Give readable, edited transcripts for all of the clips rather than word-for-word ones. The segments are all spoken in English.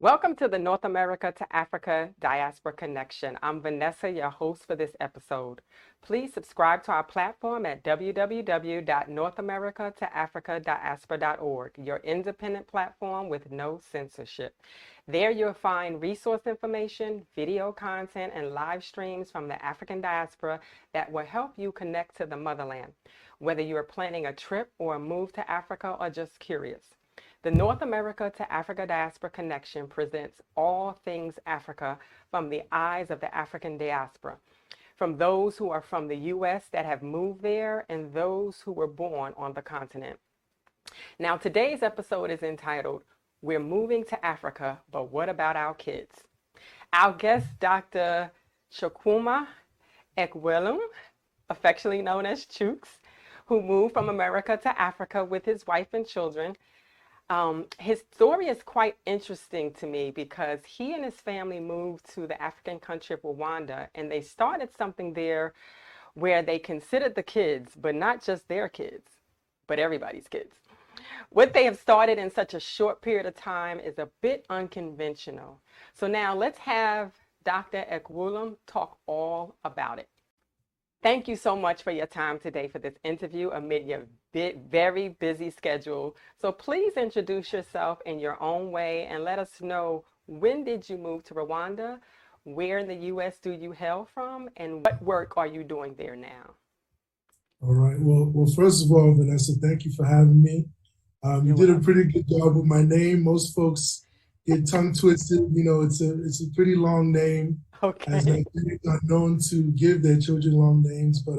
Welcome to the North America to Africa Diaspora Connection. I'm Vanessa, your host for this episode. Please subscribe to our platform at www.northamericatoafricadiaspora.org, your independent platform with no censorship. There you'll find resource information, video content, and live streams from the African diaspora that will help you connect to the motherland, whether you are planning a trip or a move to Africa or just curious. The North America to Africa Diaspora Connection presents all things Africa from the eyes of the African diaspora, from those who are from the U.S. that have moved there and those who were born on the continent. Now, today's episode is entitled, We're Moving to Africa, but What About Our Kids? Our guest, Dr. Chukwuma Ekwelum, affectionately known as Chooks, who moved from America to Africa with his wife and children. His story is quite interesting to me because he and his family moved to the African country of Rwanda, and they started something there where they considered the kids, but not just their kids, but everybody's kids. What they have started in such a short period of time is a bit unconventional. So now let's have Dr. Ekwelum talk all about it. Thank you so much for your time today for this interview amid your very busy schedule. So please introduce yourself in your own way and let us know, when did you move to Rwanda? Where in the U.S. do you hail from? And what work are you doing there now? All right. Well, first of all, Vanessa, thank you for having me. You did a pretty good job with my name. Most folks get tongue twisted. You know, it's a pretty long name. Okay. As Nigerians are known to give their children long names, but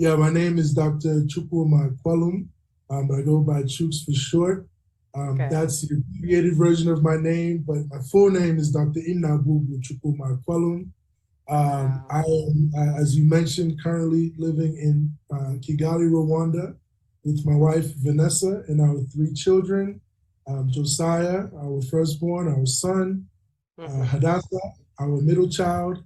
yeah, my name is Dr. Chukwuma Ekwelum, but I go by Chooks for short. Okay. That's the abbreviated version of my name, but my full name is Dr. Inabubu Chukwuma Ekwelum. Wow. I am, as you mentioned, currently living in Kigali, Rwanda, with my wife Vanessa and our 3 children, Josiah, our firstborn, our son, Hadassah, our middle child,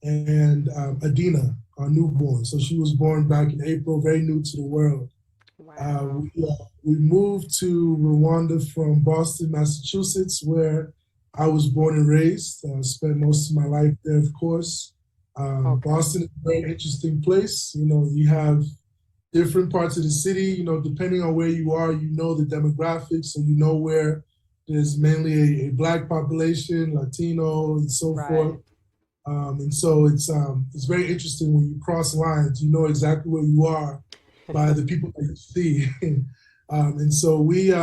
and Adina, our newborn. So she was born back in April, very new to the world. Wow. We moved to Rwanda from Boston, Massachusetts, where I was born and raised. Spent most of my life there, of course. Boston is a very interesting place. You know, you have different parts of the city, you know, depending on where you are, you know the demographics, so you know where there's mainly a Black population, Latino, and so forth. And so it's very interesting when you cross lines, you know exactly where you are by the people that you see. And so we've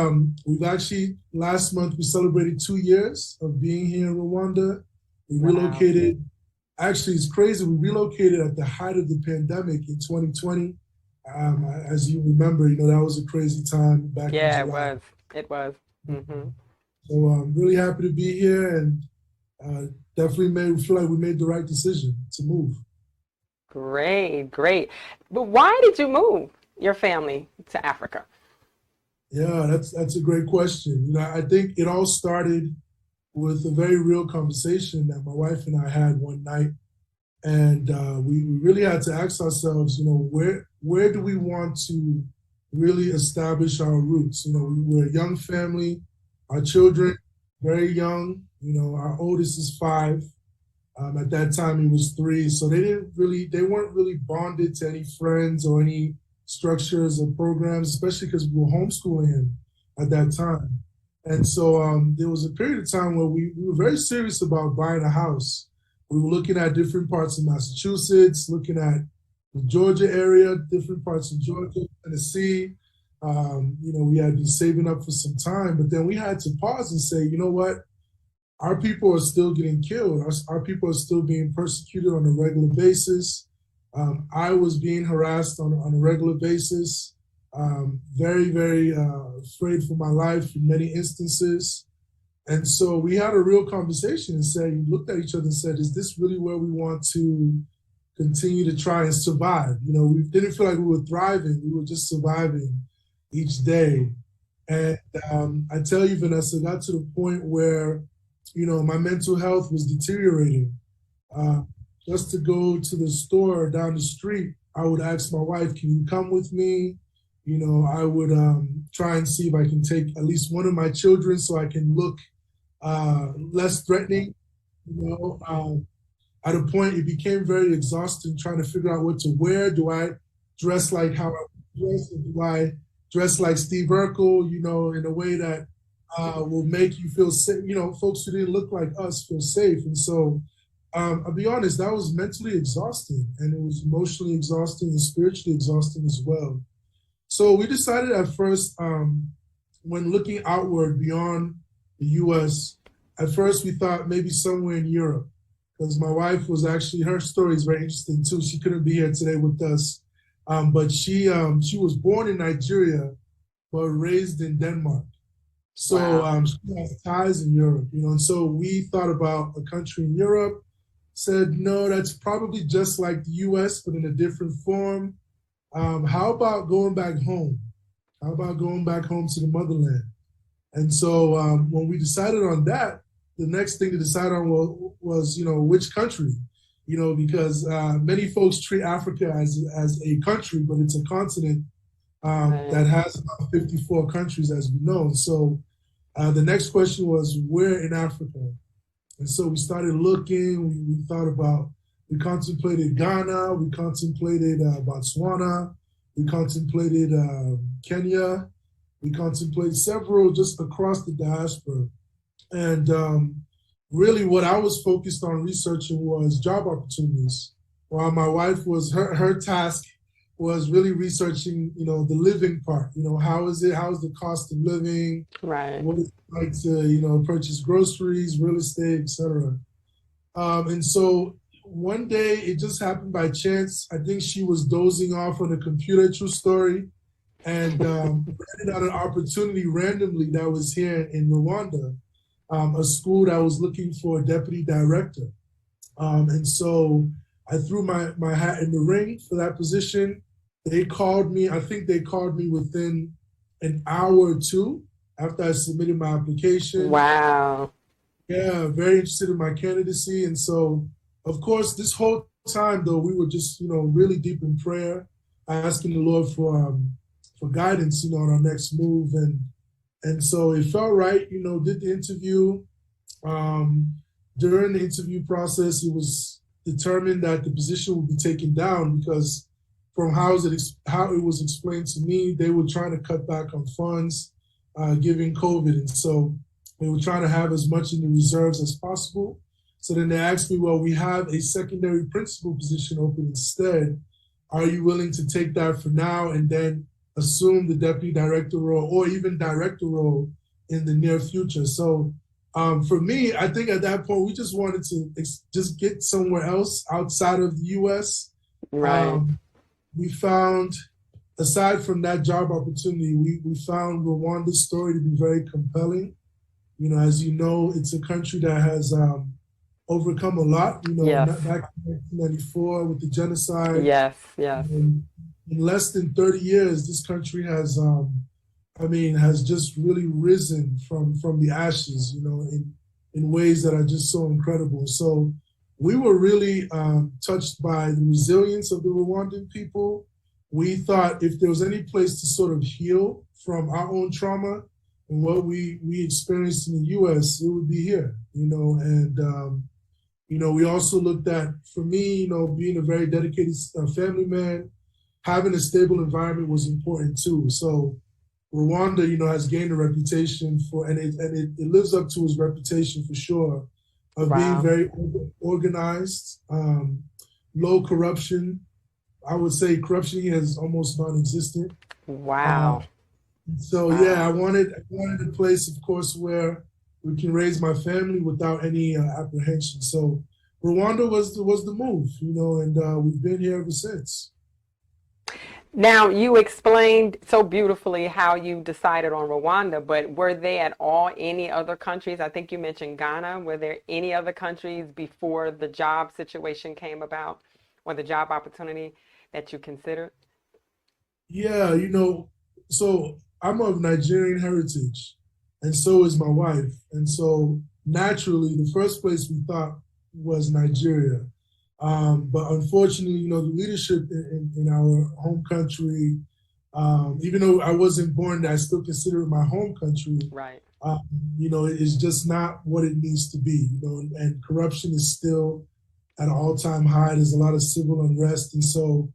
actually, last month, we celebrated 2 years of being here in Rwanda. We relocated, actually it's crazy, we relocated at the height of the pandemic in 2020. As you remember, you know, that was a crazy time back in July. It was. Mm-hmm. So I'm really happy to be here, and definitely feel like we made the right decision to move. Great. But why did you move your family to Africa? Yeah, that's a great question. You know, I think it all started with a very real conversation that my wife and I had one night, and we really had to ask ourselves, you know, where do we want to really establish our roots? You know, we're a young family, our children very young. You know, our oldest is 5. At that time, he was 3. So they weren't really bonded to any friends or any structures or programs, especially because we were homeschooling him at that time. And so there was a period of time where we were very serious about buying a house. We were looking at different parts of Massachusetts, looking at the Georgia area, different parts of Georgia, Tennessee. You know, we had been saving up for some time, but then we had to pause and say, you know what? Our people are still getting killed. Our people are still being persecuted on a regular basis. I was being harassed on a regular basis. Very, very afraid for my life in many instances. And so we had a real conversation and looked at each other and said, is this really where we want to continue to try and survive? You know, we didn't feel like we were thriving. We were just surviving each day. And I tell you, Vanessa, it got to the point where, you know, my mental health was deteriorating. Just to go to the store down the street, I would ask my wife, can you come with me? You know, I would try and see if I can take at least one of my children so I can look less threatening. At a point, it became very exhausting trying to figure out what to wear. Do I dress like how I dress, or do I dress like Steve Urkel? In a way that will make you feel safe. Folks who didn't look like us feel safe. And so, I'll be honest, that was mentally exhausting, and it was emotionally exhausting and spiritually exhausting as well. So we decided at first, when looking outward beyond the U.S., at first we thought maybe somewhere in Europe, because my wife was actually, her story is very interesting too. She couldn't be here today with us, but she was born in Nigeria, but raised in Denmark. So Wow. she has ties in Europe, and so we thought about a country in Europe, said, no, that's probably just like the US, but in a different form. How about going back home? How about going back home to the motherland? And so when we decided on that, the next thing to decide on was which country, because many folks treat Africa as a country, but it's a continent that Right. has about 54 countries, as we know. So the next question was, where in Africa? And so we started looking, we thought about, we contemplated Ghana, we contemplated Botswana, we contemplated Kenya, we contemplated several just across the diaspora. And really what I was focused on researching was job opportunities, while my wife was, her task was really researching, the living part. How is the cost of living? Right. What it's like to, purchase groceries, real estate, etc. And so one day it just happened by chance. I think she was dozing off on a computer, true story, and rented out an opportunity randomly that was here in Rwanda, a school that was looking for a deputy director. And so I threw my hat in the ring for that position. They called me, I think they called me within an hour or two after I submitted my application. Wow. Yeah, very interested in my candidacy. And so, of course, this whole time, though, we were just, really deep in prayer, asking the Lord for guidance, on our next move. And so it felt right, did the interview. During the interview process, it was determined that the position would be taken down because from how it was explained to me, they were trying to cut back on funds, given COVID. And so they were trying to have as much in the reserves as possible. So then they asked me, well, we have a secondary principal position open instead. Are you willing to take that for now and then assume the deputy director role or even director role in the near future? So for me, I think at that point, we just wanted to just get somewhere else outside of the US. Right. Um, we found, aside from that job opportunity, we found Rwanda's story to be very compelling. As you know, it's a country that has overcome a lot. Yes. Back in 1994 with the genocide, Yes. Yes. in less than 30 years, this country has just really risen from the ashes. In ways that are just so incredible. So we were really touched by the resilience of the Rwandan people. We thought if there was any place to sort of heal from our own trauma and what we experienced in the U.S., it would be here, and we also looked at, for me, being a very dedicated family man, having a stable environment was important too. So Rwanda, has gained a reputation for, and it lives up to its reputation for sure, of being Wow. very organized, low corruption. I would say corruption here is almost non-existent. Uh, Wow. so yeah, Wow. I wanted a place, of course, where we can raise my family without any apprehension. So Rwanda was the move, and we've been here ever since. Now, you explained so beautifully how you decided on Rwanda, but were there at all any other countries? I think you mentioned Ghana. Were there any other countries before the job situation came about or the job opportunity that you considered? Yeah, so I'm of Nigerian heritage, and so is my wife. And so naturally, the first place we thought was Nigeria. But unfortunately, the leadership in our home country, even though I wasn't born there, I still consider it my home country. Right. um, it's just not what it needs to be, and corruption is still at an all-time high. There's a lot of civil unrest. And so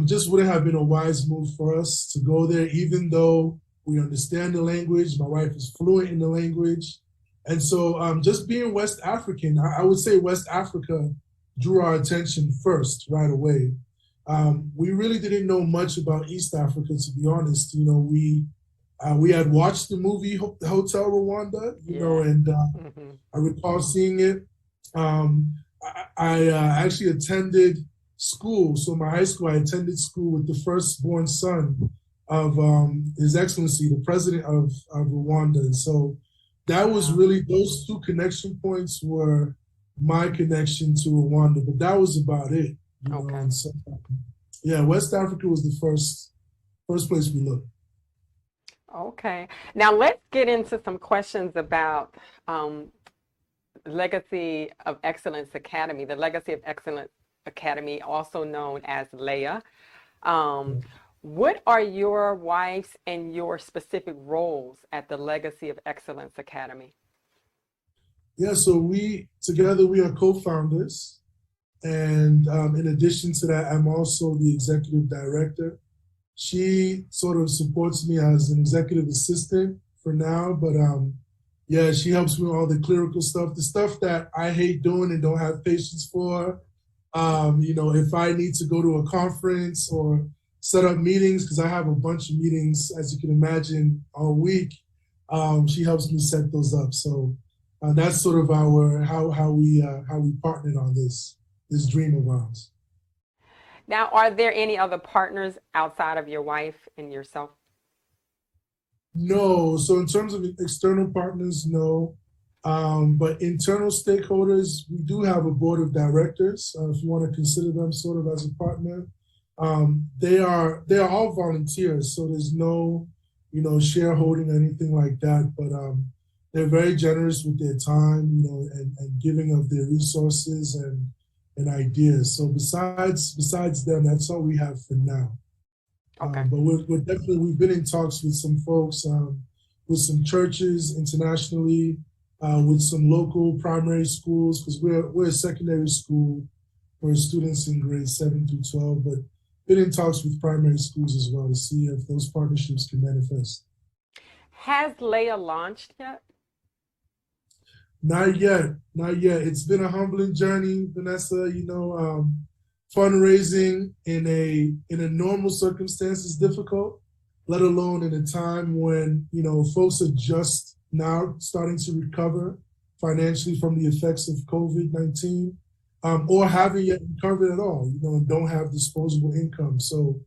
just wouldn't have been a wise move for us to go there, even though we understand the language. My wife is fluent in the language. And so just being West African, I would say West Africa drew our attention first right away. We really didn't know much about East Africa, to be honest. We had watched the movie Hotel Rwanda, and I recall seeing it. I actually attended school. So my high school, I attended school with the firstborn son of His Excellency, the president of Rwanda. And so that was really, those two connection points were my connection to Rwanda, but that was about it. Okay. And so, yeah, West Africa was the first place we looked. Okay. Now let's get into some questions about Legacy of Excellence Academy, the Legacy of Excellence Academy, also known as LEA. What are your wife's and your specific roles at the Legacy of Excellence Academy? Yeah, so we are co-founders. And in addition to that, I'm also the executive director. She sort of supports me as an executive assistant for now, but yeah, she helps me with all the clerical stuff, the stuff that I hate doing and don't have patience for. If I need to go to a conference or set up meetings, because I have a bunch of meetings, as you can imagine, all week, she helps me set those up. So that's sort of our how we partnered on this dream of ours. Now, are there any other partners outside of your wife and yourself? No. So in terms of external partners, no. But internal stakeholders, we do have a board of directors. If you want to consider them sort of as a partner, they are all volunteers, so there's no shareholding or anything like that. But they're very generous with their time, and giving of their resources and ideas. So besides them, that's all we have for now. Okay. But we've been in talks with some folks, with some churches internationally, with some local primary schools, because we're a secondary school for students in grades 7 through 12, but been in talks with primary schools as well to see if those partnerships can manifest. Has LEA launched yet? Not yet. It's been a humbling journey, Vanessa. Fundraising in a normal circumstance is difficult, let alone in a time when folks are just now starting to recover financially from the effects of COVID-19, or haven't yet recovered at all, and don't have disposable income. So,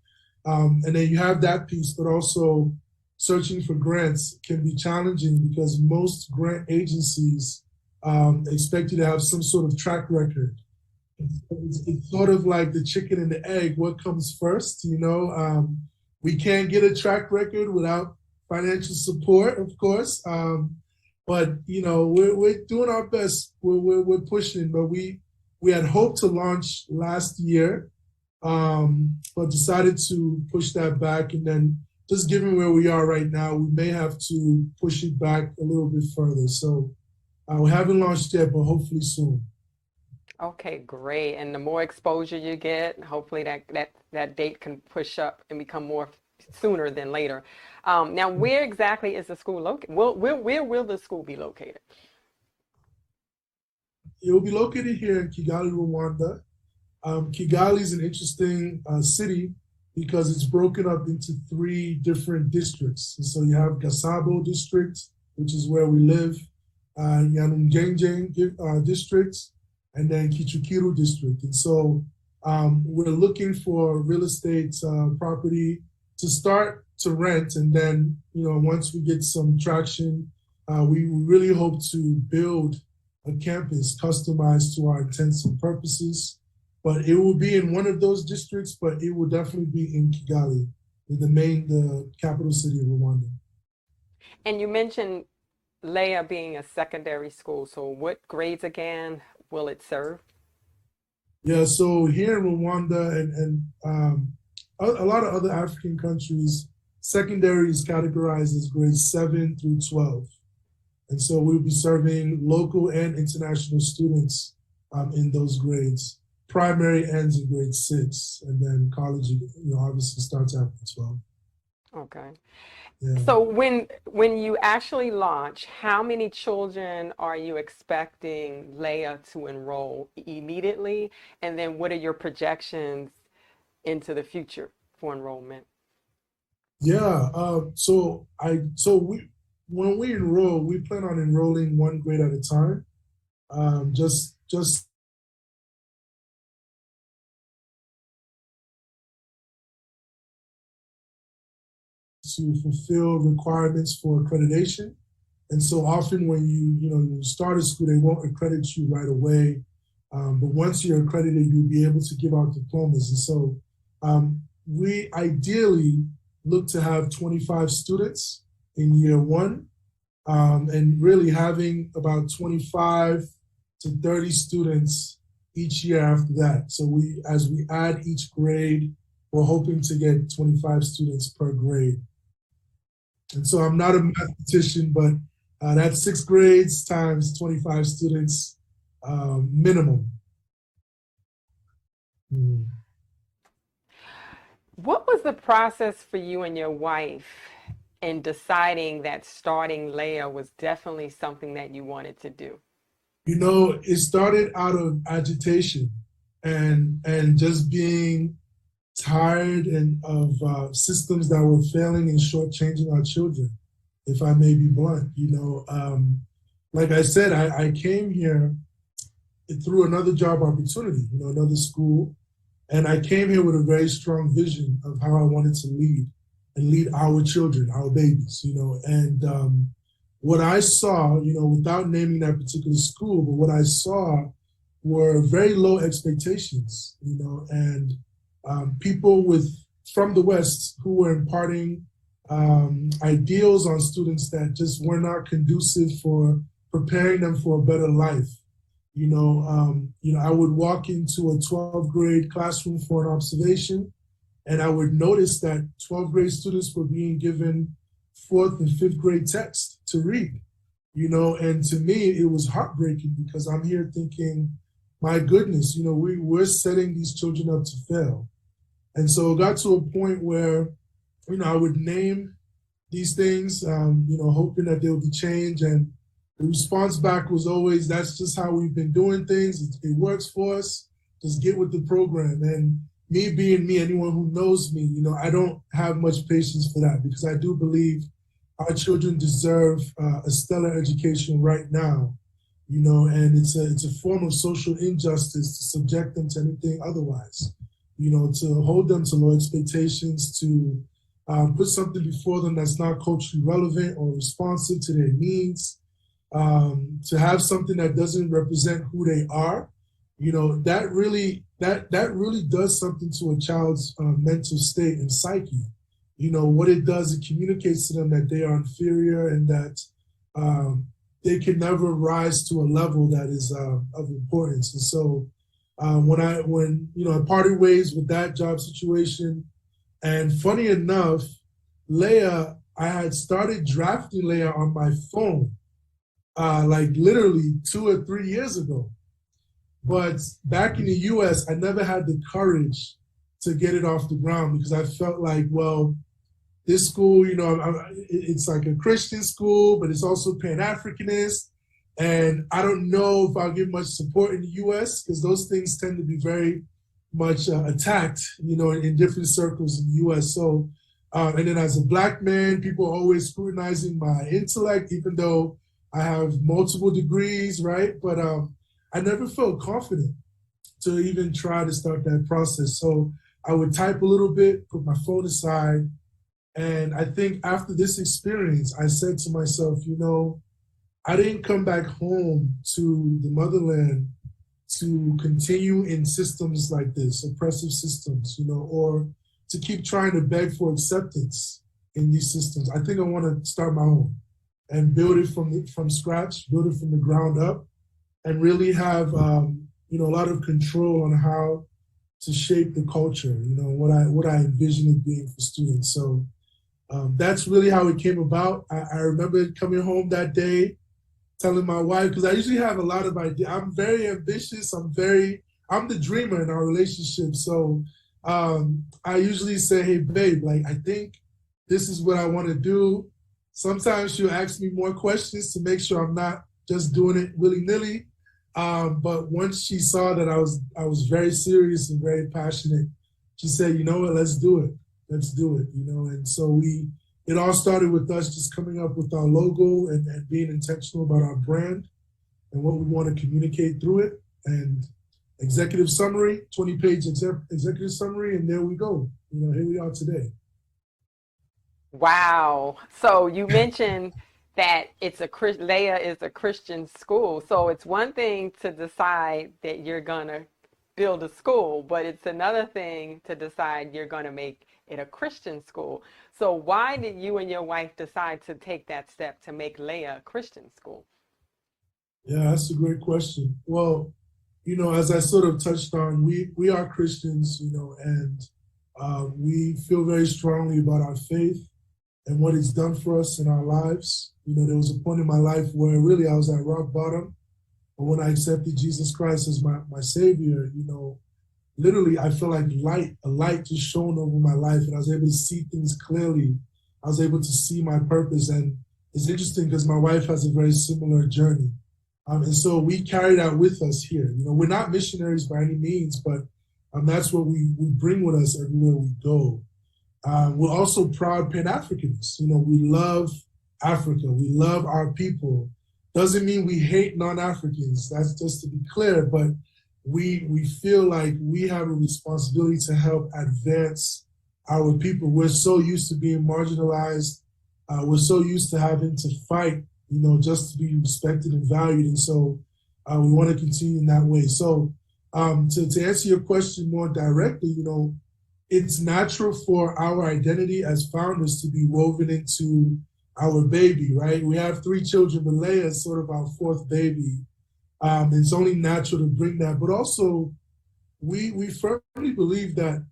and then you have that piece, but also searching for grants can be challenging because most grant agencies expect you to have some sort of track record. It's sort of like the chicken and the egg. What comes first? We can't get a track record without financial support, of course. But we're doing our best. We're pushing. But we had hoped to launch last year, but decided to push that back. And then, just given where we are right now, we may have to push it back a little bit further. So we haven't launched yet, but hopefully soon. Okay, great. And the more exposure you get, hopefully that date can push up and become more sooner than later. Now, where exactly is the school located? Where will the school be located? It will be located here in Kigali, Rwanda. Kigali is an interesting city because it's broken up into 3 different districts. And so you have Gasabo district, which is where we live, Yanumgenje district, and then Kichukiru district. And so we're looking for real estate property to start to rent. And then, once we get some traction, we really hope to build a campus customized to our intents and purposes. But it will be in one of those districts, but it will definitely be in Kigali, the capital city of Rwanda. And you mentioned LEA being a secondary school. So what grades again will it serve? Yeah, so here in Rwanda and a lot of other African countries, secondary is categorized as grades 7 through 12. And so we'll be serving local and international students in those grades. Primary ends in grade 6, and then college, obviously starts after 12. Okay. Yeah. So when you actually launch, how many children are you expecting Leah to enroll immediately? And then what are your projections into the future for enrollment? Yeah. So we when we enroll, we plan on enrolling one grade at a time. Just to fulfill requirements for accreditation. And so often when you start a school, they won't accredit you right away. But once you're accredited, you'll be able to give out diplomas. And so we ideally look to have 25 students in year 1, and really having about 25 to 30 students each year after that. So as we add each grade, we're hoping to get 25 students per grade. And so I'm not a mathematician, but that's 6 grades times 25 students minimum. Mm. What was the process for you and your wife in deciding that starting Leah was definitely something that you wanted to do? It started out of agitation and just being tired of systems that were failing and shortchanging our children, if I may be blunt. Like I said, I came here through another job opportunity, another school, and I came here with a very strong vision of how I wanted to lead our children, our babies, and what I saw, without naming that particular school, but what I saw were very low expectations, and people from the West who were imparting ideals on students that just were not conducive for preparing them for a better life. I would walk into a 12th grade classroom for an observation, and I would notice that 12th grade students were being given 4th and 5th grade text to read, and to me, it was heartbreaking because I'm here thinking, my goodness, we're setting these children up to fail. And so it got to a point where, I would name these things, hoping that there would be change. And the response back was always, that's just how we've been doing things. It works for us. Just get with the program. And me being me, anyone who knows me, I don't have much patience for that because I do believe our children deserve a stellar education right now, and it's a form of social injustice to subject them to anything otherwise, to hold them to low expectations, to put something before them that's not culturally relevant or responsive to their needs, to have something that doesn't represent who they are, that really does something to a child's mental state and psyche. What it does, it communicates to them that they are inferior and that they can never rise to a level that is of importance. And so when I parted ways with that job situation, and funny enough, Leah, I had started drafting Leah on my phone, like literally 2 or 3 years ago. But back in the US, I never had the courage to get it off the ground because I felt like, well, this school, it's like a Christian school, but it's also Pan-Africanist. And I don't know if I'll get much support in the US because those things tend to be very much attacked, in different circles in the US. So, and then as a Black man, people are always scrutinizing my intellect, even though I have multiple degrees, right? But I never felt confident to even try to start that process. So I would type a little bit, put my phone aside. And I think after this experience, I said to myself, I didn't come back home to the motherland to continue in systems like this, oppressive systems, or to keep trying to beg for acceptance in these systems. I think I want to start my own and build it from scratch, build it from the ground up, and really have a lot of control on how to shape the culture, what I envision it being for students. So that's really how it came about. I remember coming home that day telling my wife, because I usually have a lot of ideas. I'm very ambitious. I'm the dreamer in our relationship. So I usually say, hey, babe, like, I think this is what I want to do. Sometimes she'll ask me more questions to make sure I'm not just doing it willy-nilly. But once she saw that I was very serious and very passionate, she said, you know what, let's do it. Let's do it, you know. And so it all started with us just coming up with our logo and being intentional about our brand and what we want to communicate through it. And executive summary, 20-page executive summary, and there we go. You know, here we are today. Wow. So you mentioned that Leah is a Christian school. So it's one thing to decide that you're going to build a school, but it's another thing to decide you're going to make it a Christian school. So why did you and your wife decide to take that step to make Leah a Christian school? Yeah, that's a great question. Well, you know, as I sort of touched on, we are Christians, you know, and we feel very strongly about our faith and what it's done for us in our lives. You know, there was a point in my life where really I was at rock bottom. But when I accepted Jesus Christ as my Savior, you know, literally I felt like a light just shone over my life, and I was able to see things clearly. I was able to see my purpose. And it's interesting because my wife has a very similar journey. And so we carry that with us here. You know, we're not missionaries by any means, but that's what we bring with us everywhere we go. We're also proud Pan-Africans. You know, we love Africa. We love our people. Doesn't mean we hate non-Africans. That's just to be clear, but we feel like we have a responsibility to help advance our people. We're so used to being marginalized. We're so used to having to fight, you know, just to be respected and valued. And so we want to continue in that way. So to answer your question more directly, you know, it's natural for our identity as founders to be woven into our baby, right? We have 3 children, but Leah is sort of our 4th baby. It's only natural to bring that. But also, we firmly believe that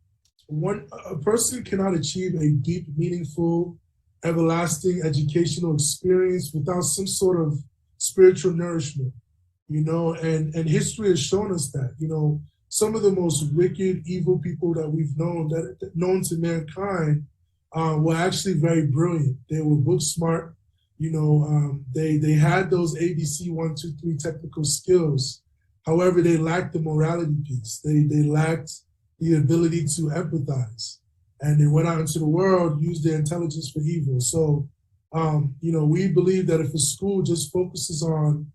a person cannot achieve a deep, meaningful, everlasting educational experience without some sort of spiritual nourishment, you know, and history has shown us that, you know, some of the most wicked, evil people that we've known to mankind were actually very brilliant. They were book smart, you know, they had those ABC 1, 2, 3 technical skills. However, they lacked the morality piece. They lacked the ability to empathize. And they went out into the world, used their intelligence for evil. So, you know, we believe that if a school just focuses on,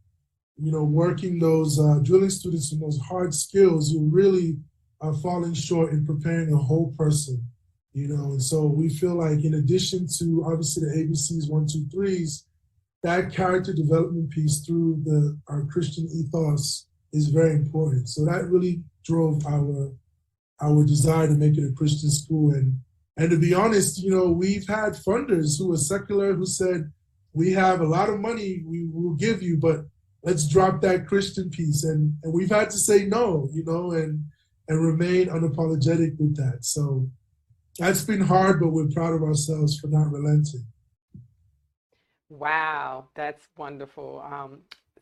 you know, working those drilling students in those hard skills, you really are falling short in preparing a whole person, you know. And so we feel like in addition to obviously the ABCs 1, 2, 3s, that character development piece through our Christian ethos is very important. So that really drove our desire to make it a Christian school. And to be honest, you know, we've had funders who are secular who said, we have a lot of money we will give you, but let's drop that Christian piece. And we've had to say no, you know, and remain unapologetic with that. So that's been hard, but we're proud of ourselves for not relenting. Wow, that's wonderful.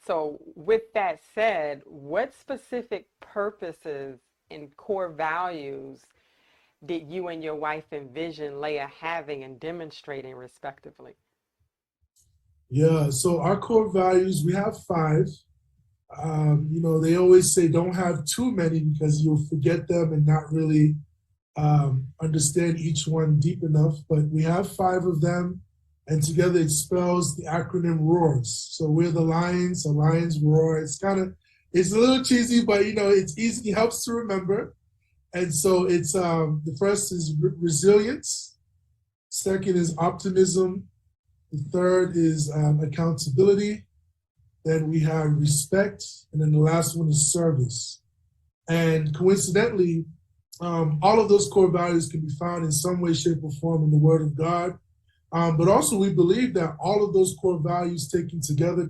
So with that said, what specific purposes and core values did you and your wife envision Leah having and demonstrating respectively? Yeah, so our core values, we have 5. You know, they always say don't have too many because you'll forget them and not really understand each one deep enough. But we have 5 of them, and together it spells the acronym ROARS. So we're the Lions, the Lions roar. It's a little cheesy, but you know, it's easy, it helps to remember. And so it's the first is resilience, second is optimism, the third is accountability, then we have respect, and then the last one is service. And coincidentally, all of those core values can be found in some way, shape, or form in the Word of God. But also we believe that all of those core values taken together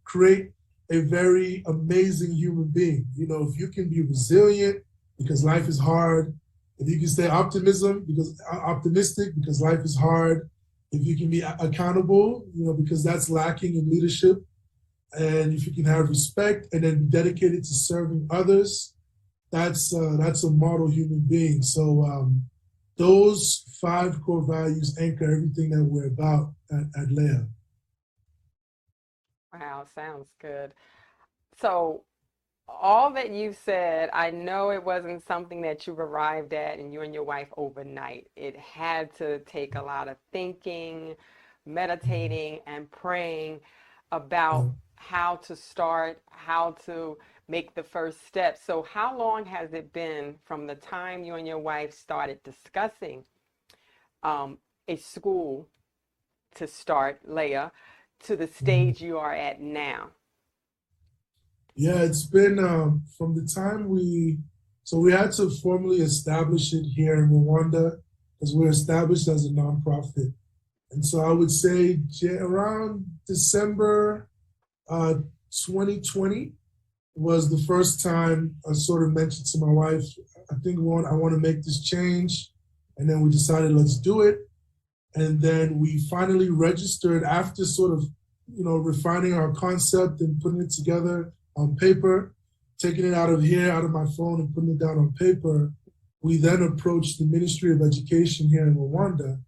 create a very amazing human being. You know, if you can be resilient because life is hard, if you can stay optimistic because life is hard, if you can be accountable, you know, because that's lacking in leadership, and if you can have respect and then be dedicated to serving others, that's a model human being. So those five core values anchor everything that we're about at Leah. Wow, sounds good. So all that you said, I know it wasn't something that you've arrived at and you and your wife overnight. It had to take a lot of thinking, meditating, and praying Yeah. about how to start, how to make the first step. So, how long has it been from the time you and your wife started discussing um, a school to start, Leah, to the Mhm. stage you are at now? Yeah, it's been from the time so we had to formally establish it here in Rwanda because we're established as a nonprofit. And so I would say around December uh, 2020 was the first time I sort of mentioned to my wife, I want to make this change. And then we decided, let's do it. And then we finally registered after sort of, refining our concept and putting it together on paper, taking it out of here, out of my phone and putting it down on paper. We then approached the Ministry of Education here in Rwanda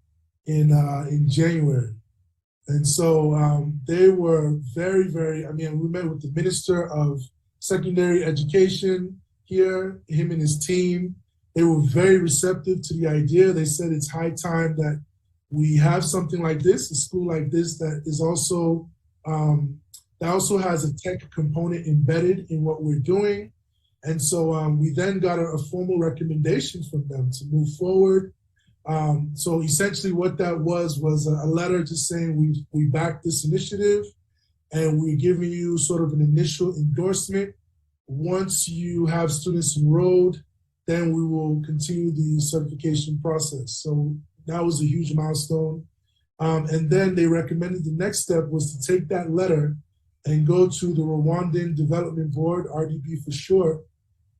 in January. And so they were very, very, I mean, we met with the Minister of Secondary Education here, him and his team. They were very receptive to the idea. They said it's high time that we have something like this, a school like this that is also, that also has a tech component embedded in what we're doing. And so we then got a formal recommendation from them to move forward. So essentially, what that was a letter just saying we back this initiative, and we're giving you sort of an initial endorsement. Once you have students enrolled, then we will continue the certification process. So that was a huge milestone. And then they recommended the next step was to take that letter and go to the Rwandan Development Board, RDB for short,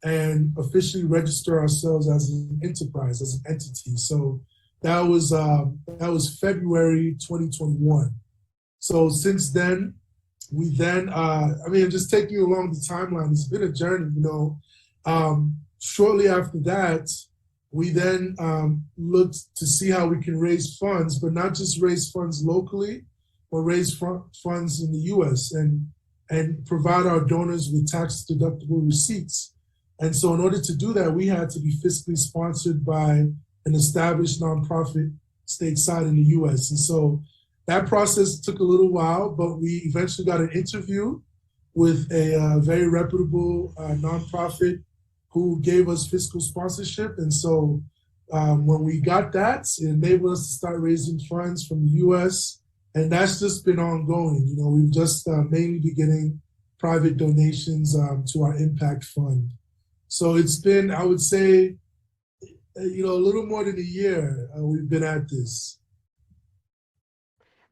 and officially register ourselves as an enterprise, as an entity. So that was February 2021. So since then, we then I mean, just taking you along the timeline, it's been a journey. Shortly after that, we then looked to see how we can raise funds, but not just raise funds locally, but raise funds in the U.S. and provide our donors with tax deductible receipts. And so, in order to do that, we had to be fiscally sponsored by an established nonprofit stateside in the U.S. And so, that process took a little while, but we eventually got an interview with a very reputable nonprofit who gave us fiscal sponsorship. And so, when we got that, it enabled us to start raising funds from the U.S. And that's just been ongoing. We've just mainly been getting private donations to our impact fund. So it's been, I would say, a little more than a year we've been at this.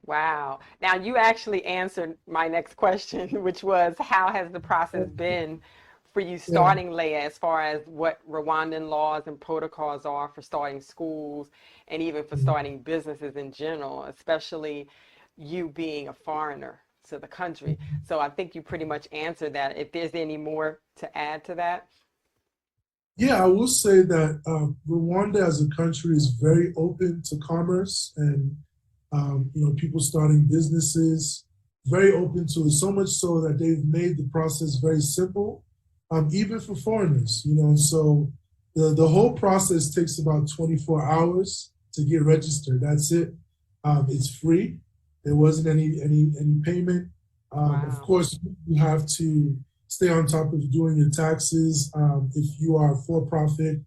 Wow. Now you actually answered my next question, which was how has the process been for you Yeah. starting Leia as far as what Rwandan laws and protocols are for starting schools and even for starting businesses in general, especially you being a foreigner to the country. So I think you pretty much answered that. If there's any more to add to that. Yeah, I will say that Rwanda as a country is very open to commerce and people starting businesses, very open to it. So much so that they've made the process very simple, even for foreigners. So the whole process takes about 24 hours to get registered. That's it. It's free. There wasn't any payment. Of Wow. course, you have to stay on top of doing your taxes if you are for profit,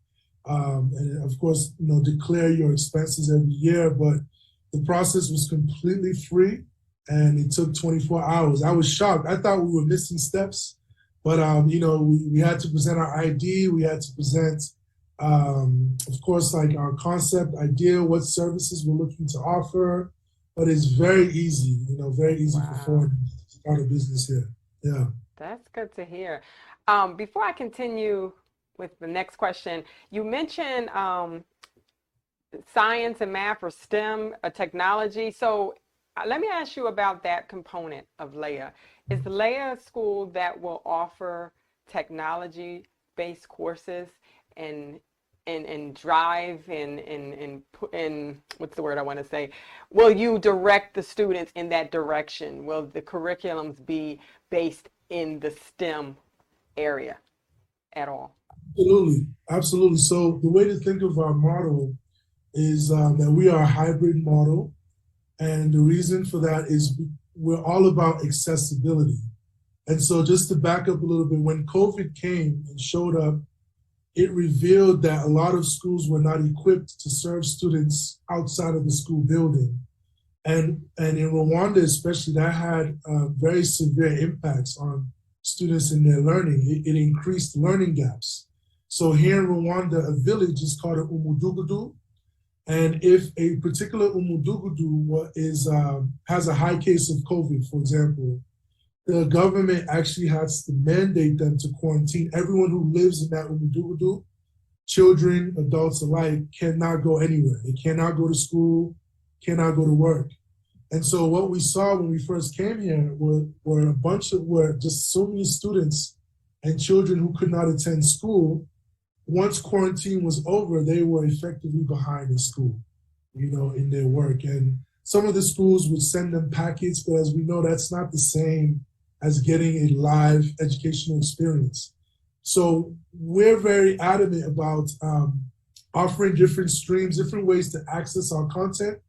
and of course, declare your expenses every year. But the process was completely free, and it took 24 hours. I was shocked. I thought we were missing steps, but we had to present our ID. We had to present, of course, like our concept idea, what services we're looking to offer. But it's very easy, very easy for Wow. foreigners to start a business here. Yeah. That's good to hear. Before I continue with the next question, you mentioned science and math or STEM, technology. So let me ask you about that component of Leia. Is Leia a school that will offer technology-based courses and drive and what's the word I want to say? Will you direct the students in that direction? Will the curriculums be based in the STEM area at all? Absolutely, absolutely. So the way to think of our model is that we are a hybrid model, and the reason for that is we're all about accessibility. And so, just to back up a little bit, when COVID came and showed up, it revealed that a lot of schools were not equipped to serve students outside of the school building. And in Rwanda, especially, that had very severe impacts on students in their learning. It increased learning gaps. So here in Rwanda, a village is called an umudugudu. And if a particular umudugudu has a high case of COVID, for example, the government actually has to mandate them to quarantine everyone who lives in that umudugudu. Children, adults alike, cannot go anywhere. They cannot go to school, cannot go to work. And so what we saw when we first came here were just so many students and children who could not attend school. Once quarantine was over, they were effectively behind in school, in their work. And some of the schools would send them packets, but as we know, that's not the same as getting a live educational experience. So we're very adamant about offering different streams, different ways to access our content.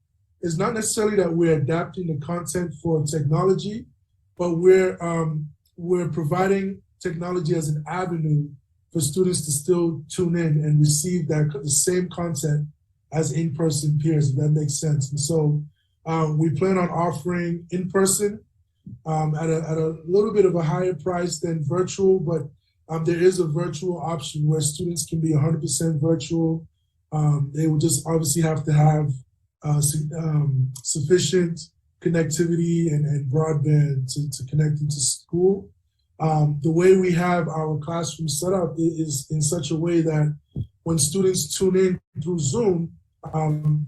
It's not necessarily that we're adapting the content for technology, but we're providing technology as an avenue for students to still tune in and receive the same content as in-person peers, if that makes sense. And so we plan on offering in-person at a little bit of a higher price than virtual, but there is a virtual option where students can be 100% virtual. They will just obviously have to have sufficient connectivity and broadband to connect into school. The way we have our classroom set up is in such a way that when students tune in through Zoom,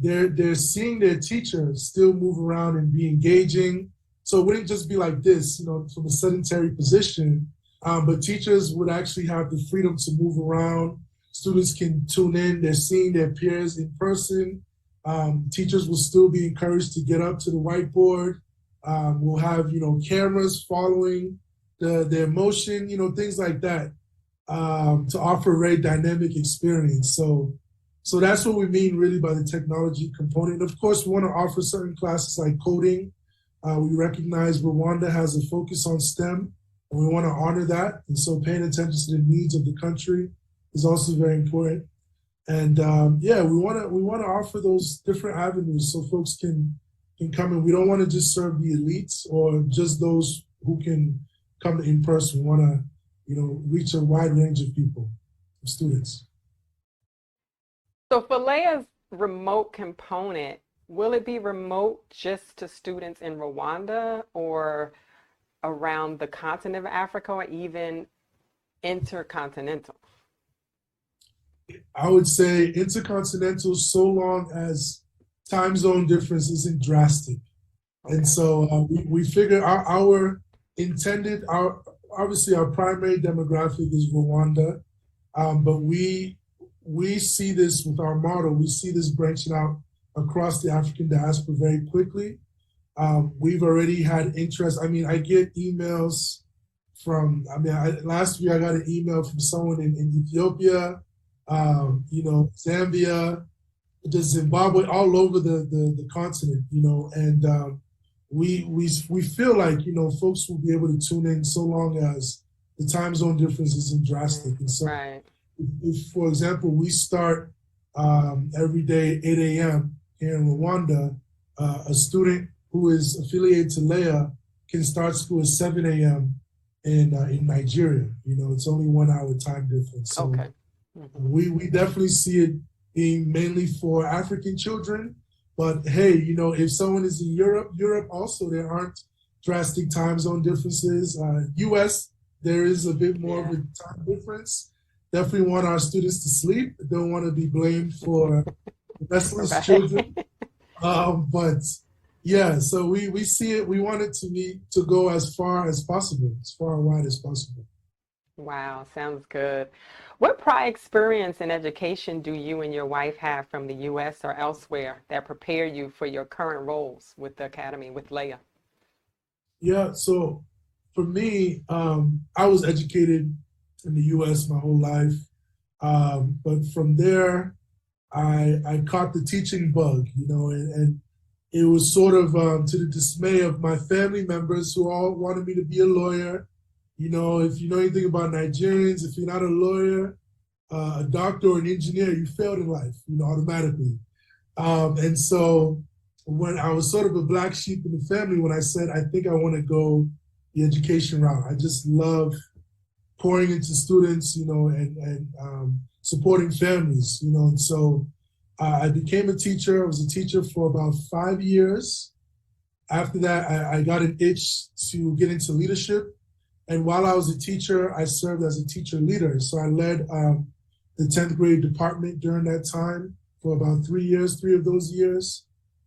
they're seeing their teacher still move around and be engaging. So it wouldn't just be like this, from a sedentary position, but teachers would actually have the freedom to move around. Students can tune in, they're seeing their peers in person. Teachers will still be encouraged to get up to the whiteboard. We'll have, cameras following their motion, things like that, to offer a very dynamic experience. So that's what we mean really by the technology component. Of course, we want to offer certain classes like coding. We recognize Rwanda has a focus on STEM, and we want to honor that. And so paying attention to the needs of the country is also very important. And we want to offer those different avenues so folks can come in. We don't want to just serve the elites or just those who can come in person. We want to, reach a wide range of people, of students. So for Leia's remote component, will it be remote just to students in Rwanda or around the continent of Africa or even intercontinental? I would say intercontinental so long as time zone difference isn't drastic. Okay. And so we figure our obviously our primary demographic is Rwanda, but we see this with our model, we see this branching out across the African diaspora very quickly. We've already had interest. I get emails from, last week I got an email from someone in Ethiopia, Zambia, just Zimbabwe, all over the continent, and we feel like, folks will be able to tune in so long as the time zone difference isn't drastic. And so right. if, for example, we start every day 8 a.m. here in Rwanda, a student who is affiliated to Leia can start school at 7 a.m. in Nigeria. It's only 1 hour time difference. So okay. We definitely see it being mainly for African children. But hey, if someone is in Europe also, there aren't drastic time zone differences. US, there is a bit more of a time difference. Definitely want our students to sleep. Don't want to be blamed for restless children. But Yeah, so we see it. We want it to go as far as possible, as far and wide as possible. Wow, sounds good. What prior experience in education do you and your wife have from the U.S. or elsewhere that prepare you for your current roles with the Academy with Leah? Yeah, so for me, I was educated in the U.S. my whole life, but from there, I caught the teaching bug, and it was sort of to the dismay of my family members who all wanted me to be a lawyer. If you know anything about Nigerians, if you're not a lawyer, a doctor, or an engineer, you failed in life, automatically. And so when I was sort of a black sheep in the family, when I said, I think I want to go the education route, I just love pouring into students, and supporting families, and so I became a teacher. I was a teacher for about 5 years. After that, I got an itch to get into leadership. And while I was a teacher, I served as a teacher leader. So I led the 10th grade department during that time for about 3 years, 3 of those years.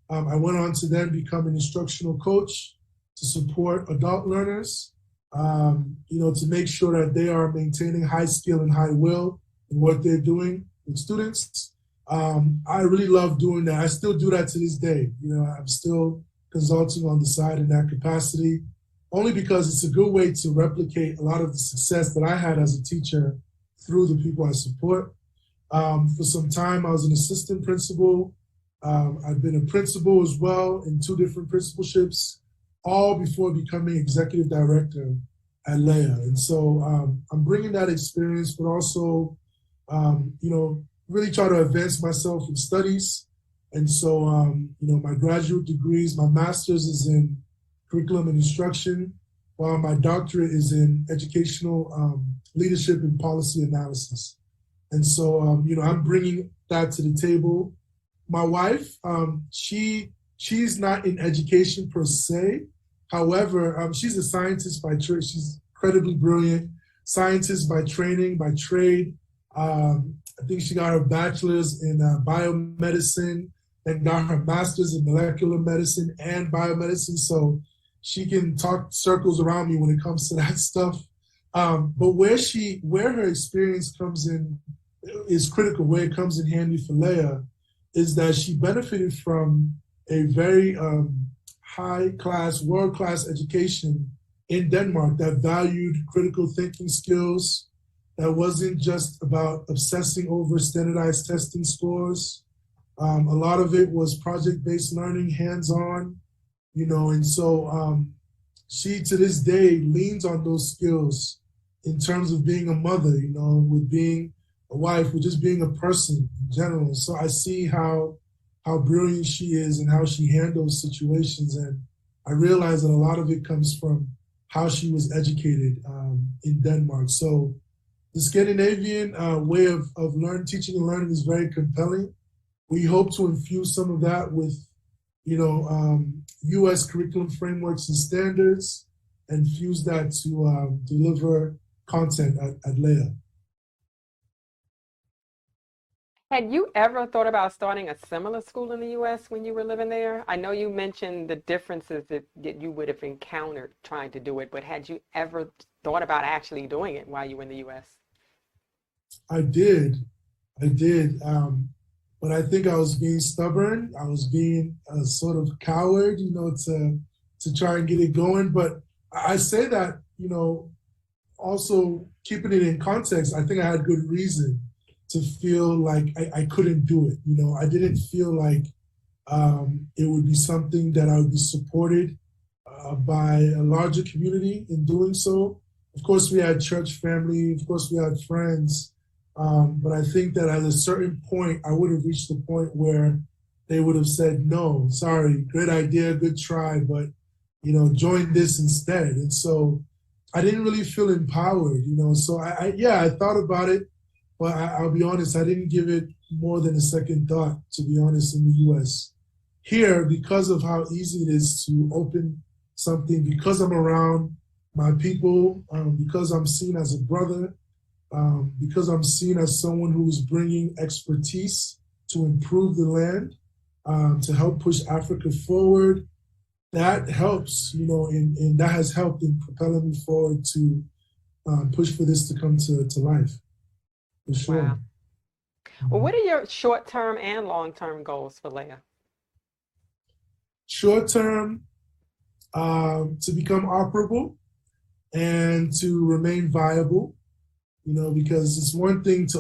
I went on to then become an instructional coach to support adult learners, to make sure that they are maintaining high skill and high will in what they're doing with students. I really love doing that. I still do that to this day. I'm still consulting on the side in that capacity, only because it's a good way to replicate a lot of the success that I had as a teacher through the people I support. For some time, I was an assistant principal. I've been a principal as well in 2 different principalships, all before becoming executive director at Leah. And so I'm bringing that experience, but also, really try to advance myself in studies. And so, my graduate degrees, my master's is in curriculum and instruction, while my doctorate is in educational leadership and policy analysis. And so, I'm bringing that to the table. My wife, she's not in education per se. However, she's a scientist by trade. She's incredibly brilliant, scientist by training, by trade. I think she got her bachelor's in biomedicine and got her master's in molecular medicine and biomedicine. So she can talk circles around me when it comes to that stuff. But where her experience comes in is critical, where it comes in handy for Leah, is that she benefited from a very high class, world class education in Denmark that valued critical thinking skills, that wasn't just about obsessing over standardized testing scores. A lot of it was project-based learning, hands-on, and so she to this day leans on those skills in terms of being a mother, with being a wife, with just being a person in general. So I see how brilliant she is and how she handles situations, and I realize that a lot of it comes from how she was educated in Denmark. So the Scandinavian way of teaching and learning is very compelling. We hope to infuse some of that with, U.S. curriculum frameworks and standards, and fuse that to deliver content at Leah. Had you ever thought about starting a similar school in the U.S. when you were living there? I know you mentioned the differences that you would have encountered trying to do it, but had you ever thought about actually doing it while you were in the U.S.? I did. But I think I was being stubborn. I was being a sort of coward, to try and get it going. But I say that, also keeping it in context, I think I had good reason to feel like I couldn't do it. I didn't feel like it would be something that I would be supported by a larger community in doing so. Of course, we had church family. Of course, we had friends. But I think that at a certain point, I would have reached the point where they would have said, no, sorry, great idea, good try, but, join this instead. And so I didn't really feel empowered, so I thought about it, but I'll be honest, I didn't give it more than a second thought, to be honest, in the US. Here, because of how easy it is to open something, because I'm around my people, because I'm seen as a brother, because I'm seen as someone who is bringing expertise to improve the land, to help push Africa forward, that helps, and that has helped in propelling me forward to push for this to come to life, for sure. Wow. Well, what are your short-term and long-term goals for Leia? Short term, to become operable and to remain viable, because it's one thing to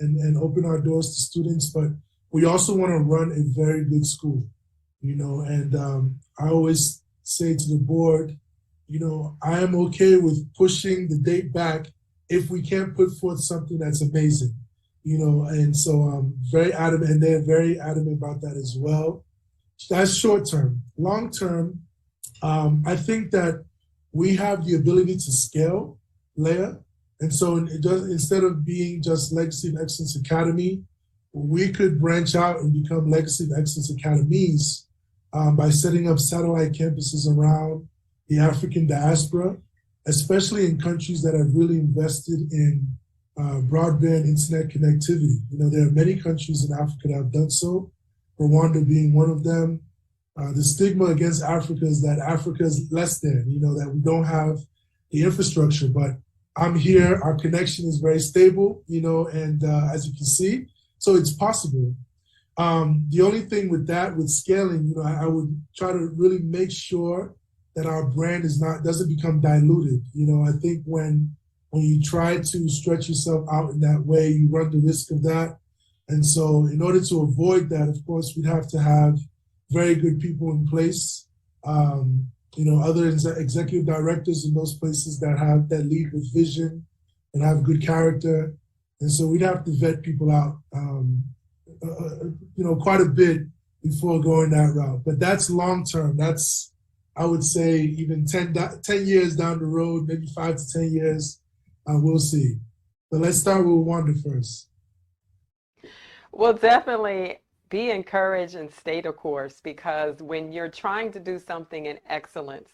and open our doors to students, but we also want to run a very good school, and I always say to the board, I am okay with pushing the date back if we can't put forth something that's amazing, and so I'm very adamant, and they're very adamant about that as well. That's short term. Long term, I think that we have the ability to scale, Leia. And so instead of being just Legacy of Excellence Academy, we could branch out and become Legacy of Excellence Academies by setting up satellite campuses around the African diaspora, especially in countries that have really invested in broadband internet connectivity. There are many countries in Africa that have done so, Rwanda being one of them. The stigma against Africa is that Africa is less than, that we don't have the infrastructure. But I'm here, our connection is very stable, and as you can see, so it's possible. The only thing with that, with scaling, I would try to really make sure that our brand doesn't become diluted. I think when you try to stretch yourself out in that way, you run the risk of that. And so in order to avoid that, of course, we'd have to have very good people in place, other executive directors in those places that lead with vision and have good character. And so we'd have to vet people out, quite a bit before going that route. But that's long term. That's, I would say, even 10 years down the road, maybe 5 to 10 years, we'll see. But let's start with Wanda first. Well, definitely be encouraged and stay the course, because when you're trying to do something in excellence,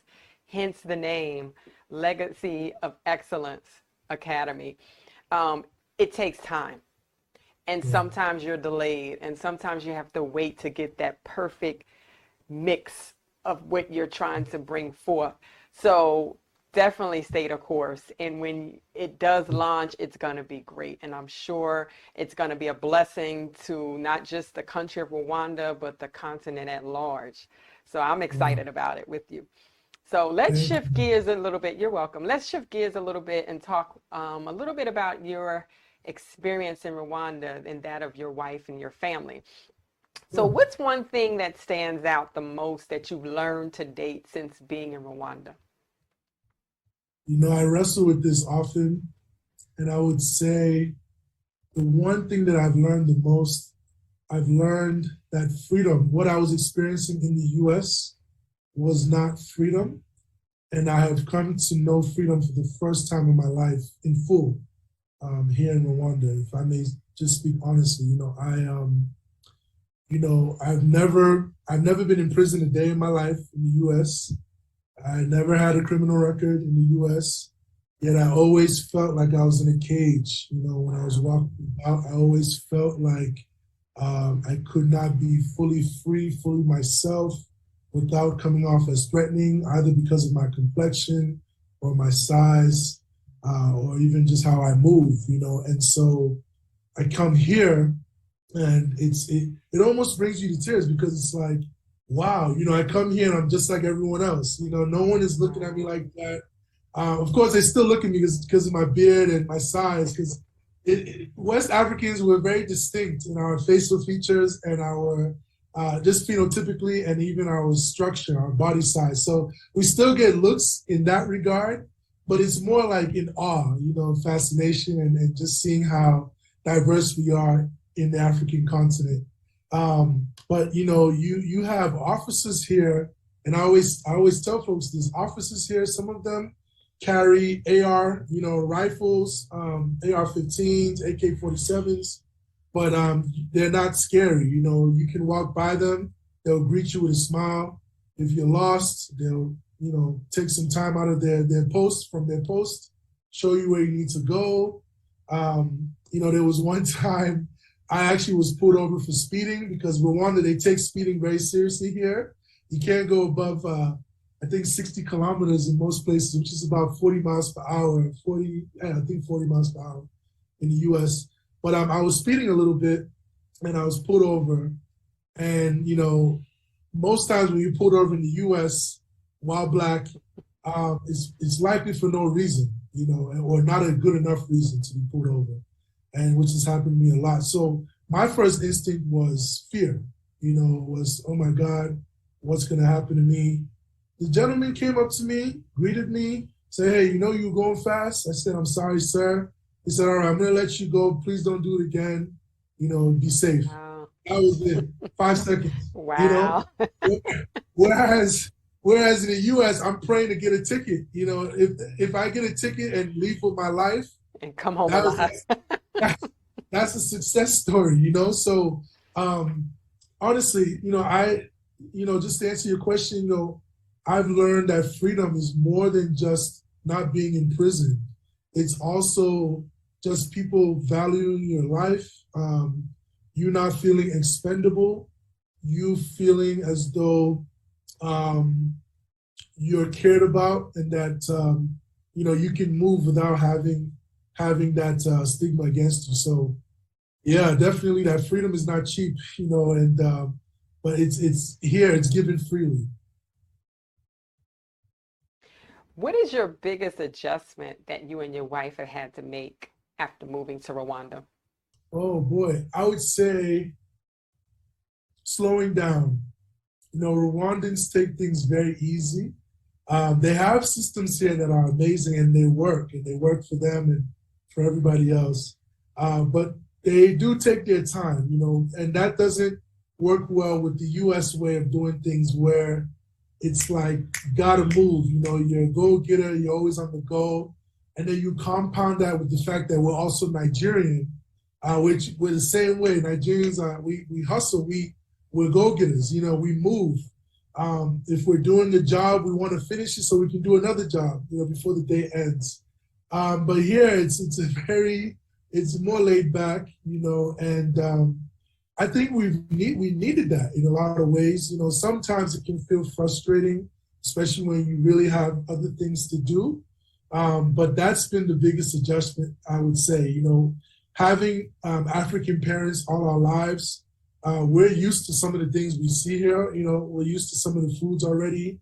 hence the name Legacy of Excellence Academy, it takes time. And sometimes you're delayed, and sometimes you have to wait to get that perfect mix of what you're trying to bring forth. So definitely stay the course. And when it does launch, it's going to be great. And I'm sure it's going to be a blessing to not just the country of Rwanda, but the continent at large. So I'm excited about it with you. So let's shift gears a little bit. You're welcome. Let's shift gears a little bit and talk a little bit about your experience in Rwanda and that of your wife and your family. So what's one thing that stands out the most that you've learned to date since being in Rwanda? I wrestle with this often, and I would say the one thing that I've learned the most, I've learned that freedom, what I was experiencing in the US, was not freedom. And I have come to know freedom for the first time in my life in full here in Rwanda. If I may just speak honestly, I've never been in prison a day in my life in the US. I never had a criminal record in the US, yet I always felt like I was in a cage. When I was walking out, I always felt like I could not be fully free, fully myself, without coming off as threatening, either because of my complexion or my size, or even just how I move, And so I come here, and it almost brings you to tears, because it's like, wow, I come here and I'm just like everyone else. No one is looking at me like that. Of course, they still look at me because of my beard and my size, because West Africans were very distinct in our facial features and our just phenotypically, and even our structure, our body size. So we still get looks in that regard, but it's more like in awe, fascination, and just seeing how diverse we are in the African continent. But you have officers here, and I always tell folks this: officers here, some of them carry AR, rifles, AR-15s, AK-47s, but they're not scary. You can walk by them; they'll greet you with a smile. If you're lost, they'll take some time out of their post, show you where you need to go. There was one time I actually was pulled over for speeding, because Rwanda, they take speeding very seriously here. You can't go above, I think, 60 kilometers in most places, which is about 40 miles per hour, 40, yeah, I think 40 miles per hour in the US. But I was speeding a little bit and I was pulled over. And, most times when you're pulled over in the US while black, it's likely for no reason, or not a good enough reason to be pulled over, and which has happened to me a lot. So my first instinct was fear, was, oh my God, what's going to happen to me? The gentleman came up to me, greeted me, said, hey, you were going fast? I said, I'm sorry, sir. He said, all right, I'm going to let you go. Please don't do it again. Be safe. Wow. That was it. 5 seconds. Wow. Whereas in the U.S., I'm praying to get a ticket. If I get a ticket and leave with my life, And come home alive. That's a success story. So honestly, just to answer your question, I've learned that freedom is more than just not being in prison. It's also just people valuing your life, you not feeling expendable, you feeling as though you're cared about, and that you can move without having that stigma against you. So yeah, definitely that freedom is not cheap, and but it's here, it's given freely. What is your biggest adjustment that you and your wife have had to make after moving to Rwanda? Oh boy, I would say slowing down. Rwandans take things very easy. They have systems here that are amazing, and they work for them and for everybody else. But they do take their time, and that doesn't work well with the U.S. way of doing things, where it's like, gotta move, you're a go-getter, you're always on the go. And then you compound that with the fact that we're also Nigerian, which we're the same way. Nigerians we hustle, we're go-getters, we move. If we're doing the job, we want to finish it so we can do another job, before the day ends. But here it's more laid back, and I think we needed that in a lot of ways. Sometimes it can feel frustrating, especially when you really have other things to do. But that's been the biggest adjustment, I would say. Having African parents all our lives, we're used to some of the things we see here. We're used to some of the foods already.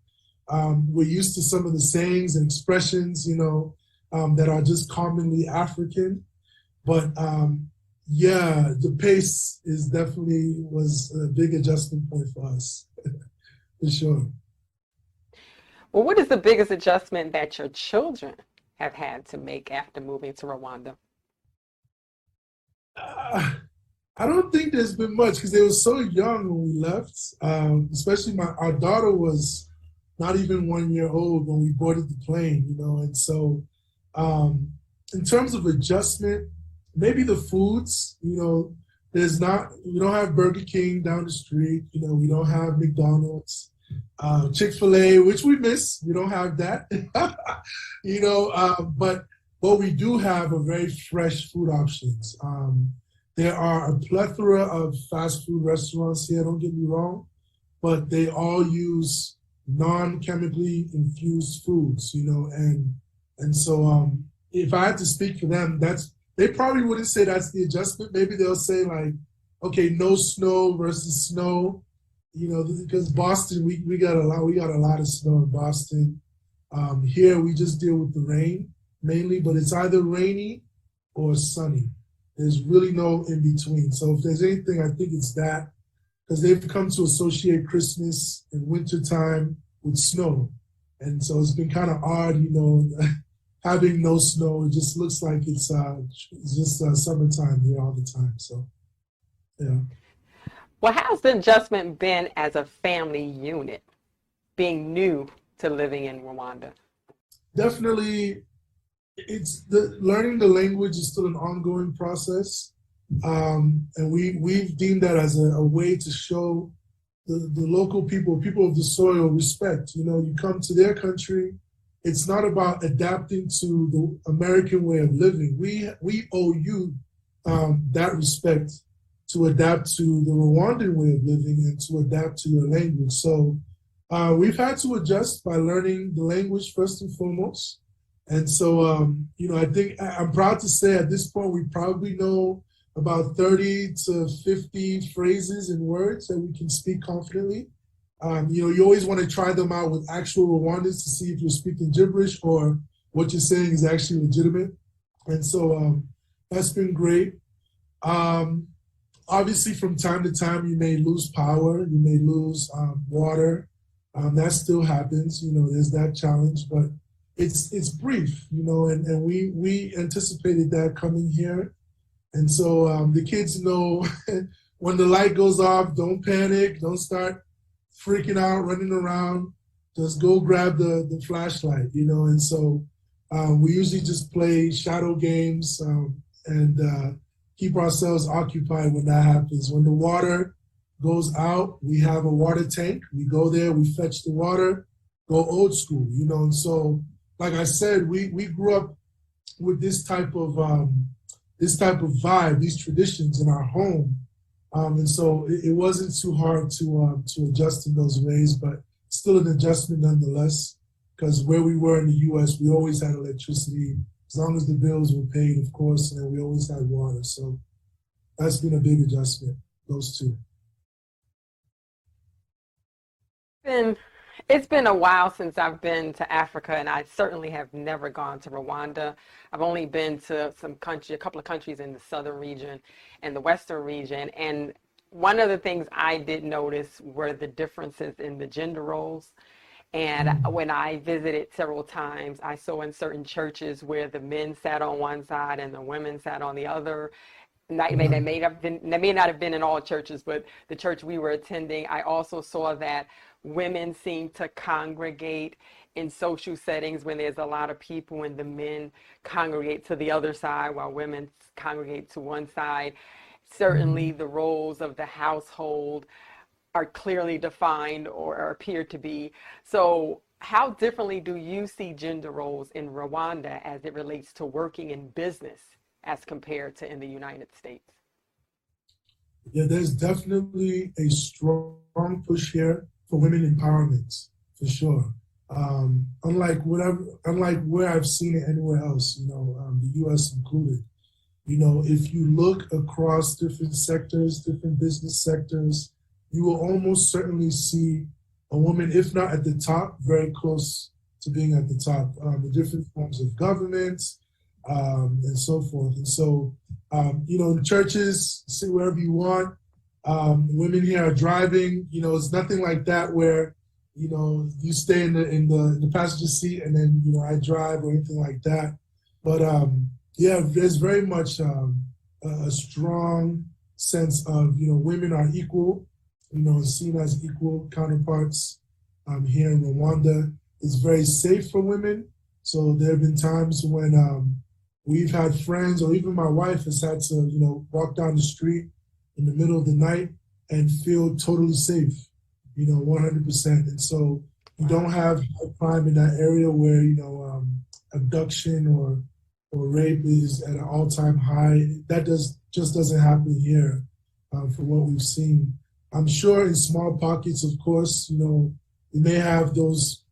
We're used to some of the sayings and expressions, that are just commonly African. But yeah, the pace was a big adjustment point for us, for sure. Well, what is the biggest adjustment that your children have had to make after moving to Rwanda? I don't think there's been much, because they were so young when we left. Especially our daughter was not even 1 year old when we boarded the plane, and so in terms of adjustment, maybe the foods, we don't have Burger King down the street, we don't have McDonald's, Chick-fil-A, which we miss, we don't have that, but what we do have are very fresh food options. There are a plethora of fast food restaurants here, don't get me wrong, but they all use non-chemically infused foods, and so if I had to speak for them, they probably wouldn't say that's the adjustment. Maybe they'll say like, okay, no snow versus snow, because Boston, we got a lot of snow in Boston. Here we just deal with the rain mainly, but it's either rainy or sunny. There's really no in between. So if there's anything, I think it's that, because they've come to associate Christmas and wintertime with snow. And so it's been kind of odd, having no snow. It just looks like it's just summertime here all the time. So, yeah. Well, how's the adjustment been as a family unit, being new to living in Rwanda? Definitely, learning the language is still an ongoing process, and we've deemed that as a way to show the local people of the soil, respect. You come to their country. It's not about adapting to the American way of living. We owe you that respect to adapt to the Rwandan way of living and to adapt to your language. So We've had to adjust by learning the language first and foremost. And so, I think I'm proud to say at this point, we probably know about 30 to 50 phrases and words that we can speak confidently. You always want to try them out with actual Rwandans to see if you're speaking gibberish or what you're saying is actually legitimate. And so that's been great. Obviously, from time to time, you may lose power, you may lose water. That still happens. There's that challenge, but it's brief. And we anticipated that coming here, and so the kids know when the light goes off, don't panic, don't start freaking out, running around. Just go grab the flashlight. And so we usually just play shadow games and keep ourselves occupied when that happens. When the water goes out, we have a water tank. We go there, we fetch the water, go old school, And so, like I said, we grew up with this type of vibe, these traditions in our home, and so it wasn't too hard to adjust in those ways, but still an adjustment nonetheless. Because where we were in the U.S., we always had electricity, as long as the bills were paid, of course, and we always had water. So that's been a big adjustment. Those two. It's been a while since I've been to Africa, and I certainly have never gone to Rwanda. I've only been to a couple of countries in the southern region and the western region. And one of the things I did notice were the differences in the gender roles. And when I visited several times, I saw in certain churches where the men sat on one side and the women sat on the other. They may not have been in all churches, but the church we were attending, I also saw that women seem to congregate in social settings when there's a lot of people, and the men congregate to the other side while women congregate to one side. Certainly the roles of the household are clearly defined or appear to be. So how differently do you see gender roles in Rwanda as it relates to working in business as compared to in the United States? Yeah, there's definitely a strong push here for women empowerment, for sure. Unlike where I've seen it anywhere else, the U.S. included. If you look across different sectors, different business sectors, you will almost certainly see a woman, if not at the top, very close to being at the top. The different forms of government and so forth. And so, in churches, sit wherever you want. Women here are driving. It's nothing like that where you stay in the passenger seat and then I drive or anything like that. But yeah, there's very much a strong sense of women are equal. Seen as equal counterparts here in Rwanda. It's very safe for women. So there have been times when we've had friends, or even my wife has had to, walk down the street in the middle of the night and feel totally safe, 100%. And so you don't have crime in that area where, abduction or rape is at an all-time high. That just doesn't happen here from what we've seen. I'm sure in small pockets, of course, we may have those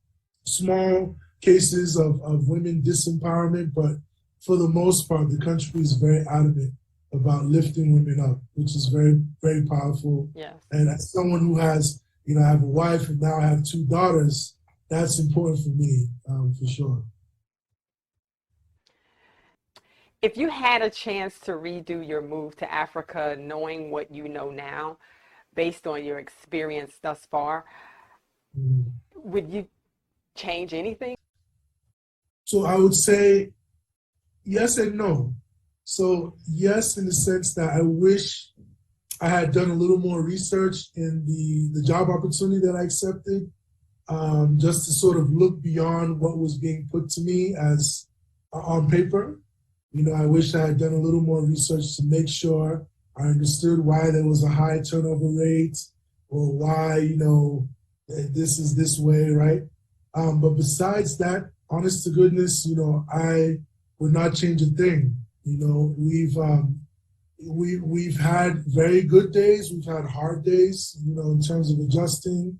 small cases of women disempowerment, but for the most part, the country is very adamant about lifting women up, which is very, very powerful. Yes. And as someone who has, I have a wife and now I have 2 daughters, that's important for me, for sure. If you had a chance to redo your move to Africa, knowing what you know now, based on your experience thus far, would you change anything? So I would say yes and no. So yes, in the sense that I wish I had done a little more research in the job opportunity that I accepted, just to sort of look beyond what was being put to me as on paper. I wish I had done a little more research to make sure I understood why there was a high turnover rate, or why, this is this way, right? But besides that, honest to goodness, I would not change a thing. We've had very good days, we've had hard days, in terms of adjusting.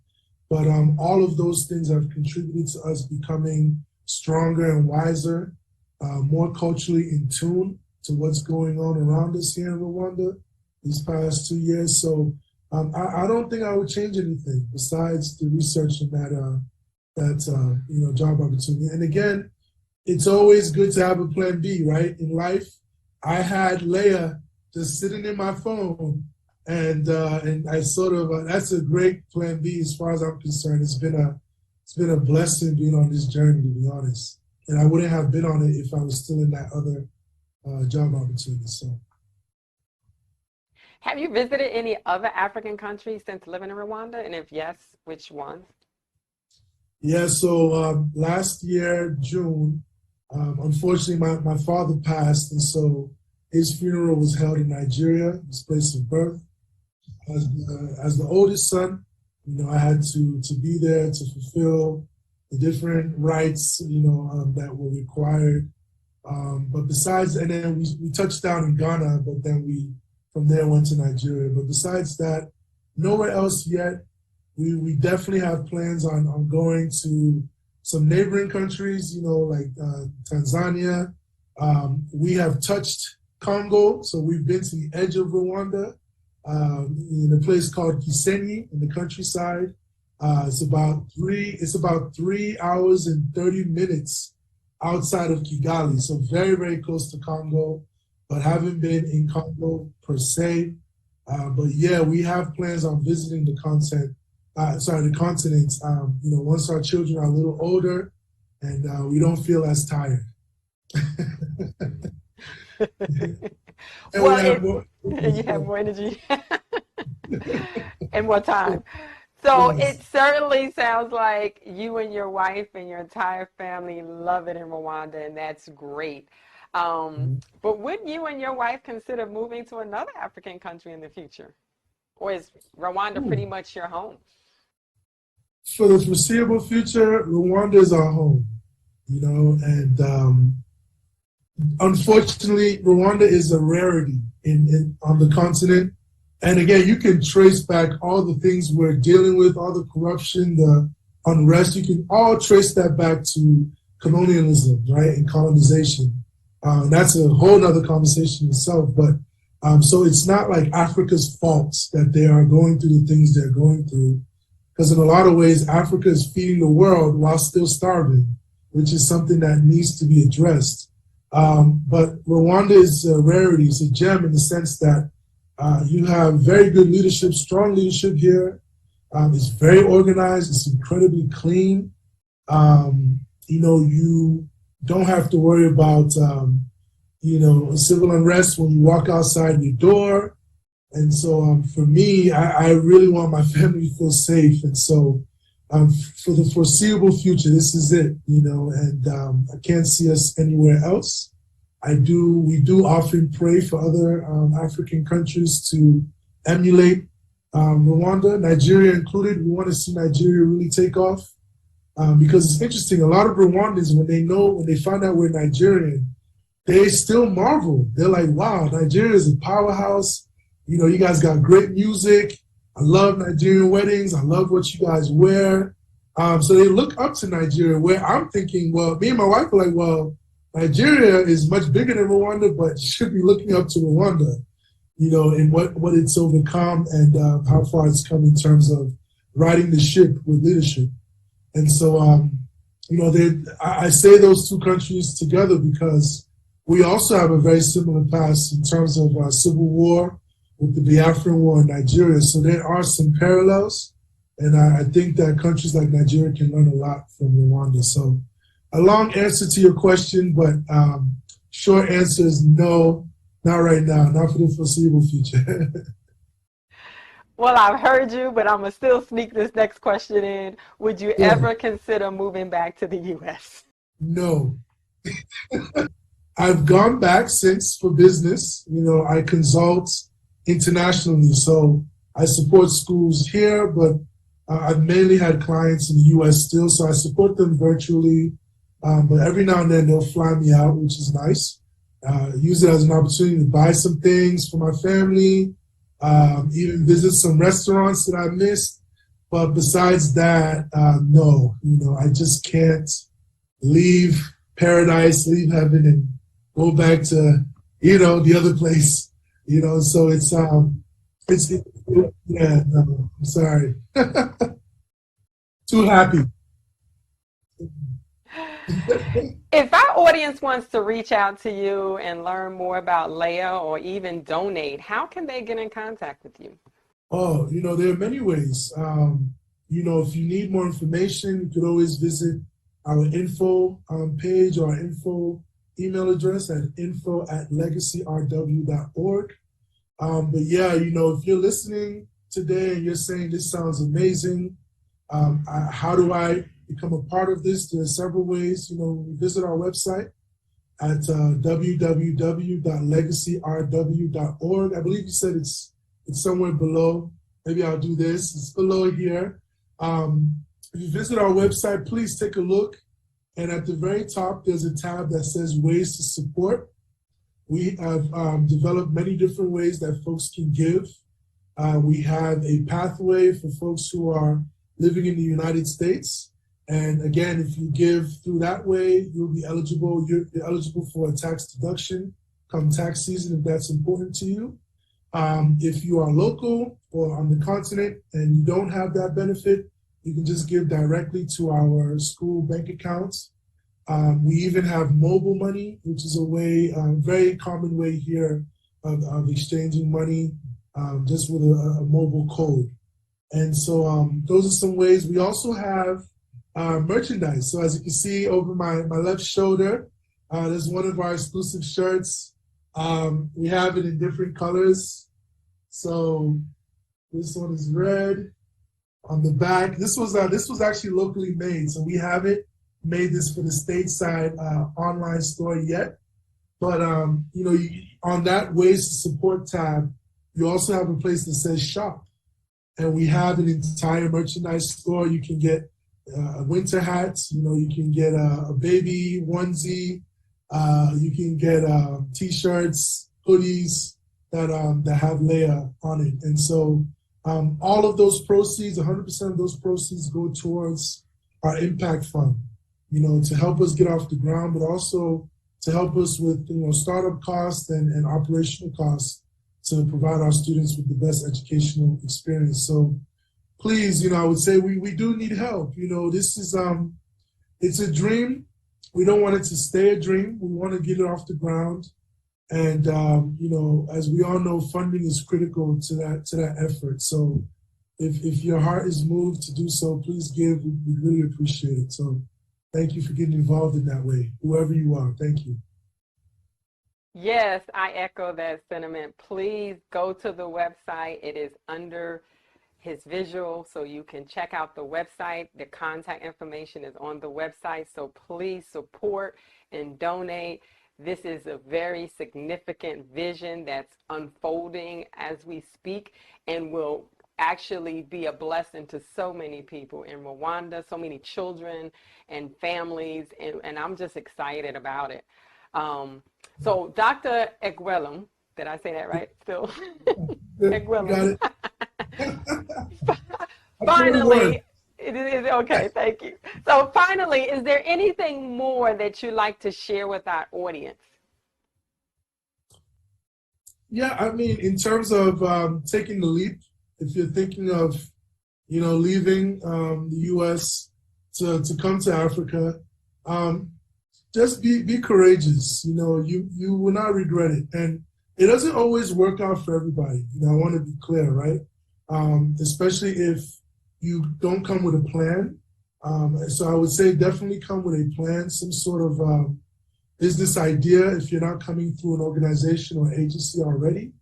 But all of those things have contributed to us becoming stronger and wiser, more culturally in tune to what's going on around us here in Rwanda these past 2 years. So I don't think I would change anything besides the research and that job opportunity. And again, it's always good to have a plan B, right? In life, I had Leah just sitting in my phone, and I sort of that's a great plan B as far as I'm concerned. It's been a blessing being on this journey, to be honest. And I wouldn't have been on it if I was still in that other job opportunity. So, Have you visited any other African countries since living in Rwanda? And if yes, which ones? yeah. So last year, June, unfortunately, my father passed, and so his funeral was held in Nigeria, his place of birth. As the oldest son, I had to be there to fulfill the different rites, that were required. But besides, and then we touched down in Ghana, but then we from there went to Nigeria. But besides that, nowhere else yet. We definitely have plans on going to some neighboring countries, like Tanzania. We have touched Congo, so we've been to the edge of Rwanda, in a place called Gisenyi in the countryside. It's about 3 hours and 30 minutes outside of Kigali, so very, very close to Congo, but haven't been in Congo per se. But yeah, we have plans on visiting the continent. Once our children are a little older and we don't feel as tired. Well, you have more energy and more time. So Yes. it certainly sounds like you and your wife and your entire family love it in Rwanda, and that's great. But would you and your wife consider moving to another African country in the future? Or is Rwanda pretty much your home? For the foreseeable future, Rwanda is our home, and unfortunately, Rwanda is a rarity on the continent. And again, you can trace back all the things we're dealing with, all the corruption, the unrest. You can all trace that back to colonialism, right, and colonization. That's a whole nother conversation itself. But so it's not like Africa's fault that they are going through the things they're going through, because in a lot of ways, Africa is feeding the world while still starving, which is something that needs to be addressed. But Rwanda is a rarity. It's a gem in the sense that you have very good leadership, strong leadership here. It's very organized. It's incredibly clean. You don't have to worry about, civil unrest when you walk outside your door. And so for me, I really want my family to feel safe. And so for the foreseeable future, this is it, and I can't see us anywhere else. We do often pray for other African countries to emulate Rwanda, Nigeria included. We want to see Nigeria really take off because it's interesting. A lot of Rwandans, when they find out we're Nigerian, they still marvel. They're like, wow, Nigeria is a powerhouse. You guys got great music. I love Nigerian weddings. I love what you guys wear. So they look up to Nigeria, where I'm thinking, well, me and my wife are like, well, Nigeria is much bigger than Rwanda, but you should be looking up to Rwanda, and what it's overcome and how far it's come in terms of riding the ship with leadership. And so, I say those two countries together because we also have a very similar past in terms of civil war with the Biafran War in Nigeria. So there are some parallels, and I think that countries like Nigeria can learn a lot from Rwanda. So a long answer to your question, but short answer is no, not right now, not for the foreseeable future. Well, I've heard you, but I'm going to still sneak this next question in. Would you Yeah. ever consider moving back to the U.S.? No. I've gone back since for business. I consult internationally, so I support schools here, but I've mainly had clients in the U.S. still, so I support them virtually. But every now and then they'll fly me out, which is nice. Use it as an opportunity to buy some things for my family, even visit some restaurants that I missed. But besides that, no, I just can't leave paradise, leave heaven, and go back to, the other place. So yeah, no, I'm sorry. Too happy. If our audience wants to reach out to you and learn more about Leia or even donate, how can they get in contact with you? Oh, there are many ways. If you need more information, you could always visit our info page or our info email address at info@legacyrw.org. But yeah, if you're listening today and you're saying this sounds amazing, how do I become a part of this? There are several ways. Visit our website at www.legacyrw.org. I believe you said it's somewhere below. Maybe I'll do this. It's below here. If you visit our website, please take a look. And at the very top, there's a tab that says Ways to Support. We have developed many different ways that folks can give. We have a pathway for folks who are living in the United States. And again, if you give through that way, you'll be eligible. You're eligible for a tax deduction come tax season if that's important to you. If you are local or on the continent and you don't have that benefit, you can just give directly to our school bank accounts. We even have mobile money, which is a way, very common way here of exchanging money, just with a mobile code. And so those are some ways. We also have merchandise. So as you can see over my left shoulder, there's one of our exclusive shirts. We have it in different colors. So this one is red. On the back, this was actually locally made. So we haven't made this for the stateside online store yet. But on that Ways to Support tab, you also have a place that says shop. And we have an entire merchandise store. You can get winter hats, you can get a baby onesie, you can get t-shirts, hoodies that have Leia on it. And so all of those proceeds, 100% of those proceeds go towards our impact fund, to help us get off the ground, but also to help us with, startup costs and operational costs to provide our students with the best educational experience. So please, I would say we do need help. This is, it's a dream. We don't want it to stay a dream. We want to get it off the ground. And, as we all know, funding is critical to that effort. So if your heart is moved to do so, please give. We really appreciate it. So thank you for getting involved in that way, whoever you are. Thank you. Yes, I echo that sentiment. Please go to the website. It is under his visual, so you can check out the website. The contact information is on the website, so please support and donate. This is a very significant vision that's unfolding as we speak and will actually be a blessing to so many people in Rwanda, so many children and families, and I'm just excited about it. So Dr. Egwelum, did I say that right still? Egwelum. Finally, it is okay, thank you. So finally, is there anything more that you'd like to share with our audience? Yeah, I mean, in terms of taking the leap, if you're thinking of, leaving the U.S. to come to Africa, just be courageous. You will not regret it. And it doesn't always work out for everybody. I want to be clear, right? Especially if you don't come with a plan. So I would say definitely come with a plan, some sort of business idea if you're not coming through an organization or agency already.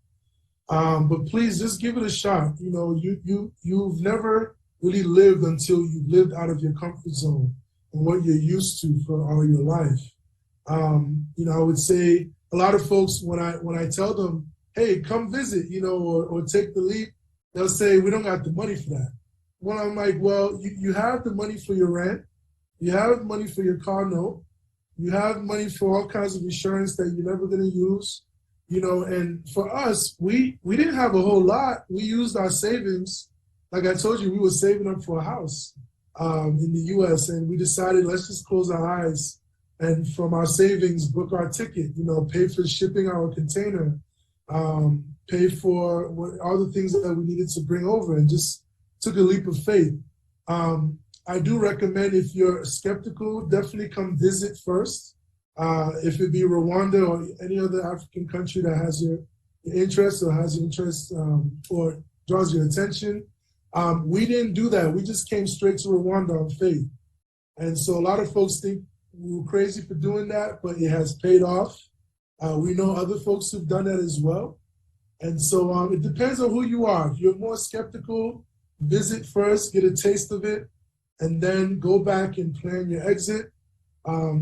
But please just give it a shot. You've never really lived until you've lived out of your comfort zone and what you're used to for all your life. I would say a lot of folks, when I tell them, hey, come visit, or take the leap, they'll say, we don't got the money for that. Well, I'm like, well, you have the money for your rent. You have money for your car note. You have money for all kinds of insurance that you're never going to use. And for us, we didn't have a whole lot. We used our savings like I told you, we were saving up for a house in the U.S. and we decided let's just close our eyes and from our savings book our ticket. Pay for shipping our container, pay for all the things that we needed to bring over, and just took a leap of faith. I do recommend if you're skeptical, definitely come visit first. If it be Rwanda or any other African country that has your interest or has your interest or draws your attention. We didn't do that. We just came straight to Rwanda on faith. And so a lot of folks think we were crazy for doing that, but it has paid off. We know other folks who've done that as well. And so it depends on who you are. If you're more skeptical, visit first, get a taste of it, and then go back and plan your exit.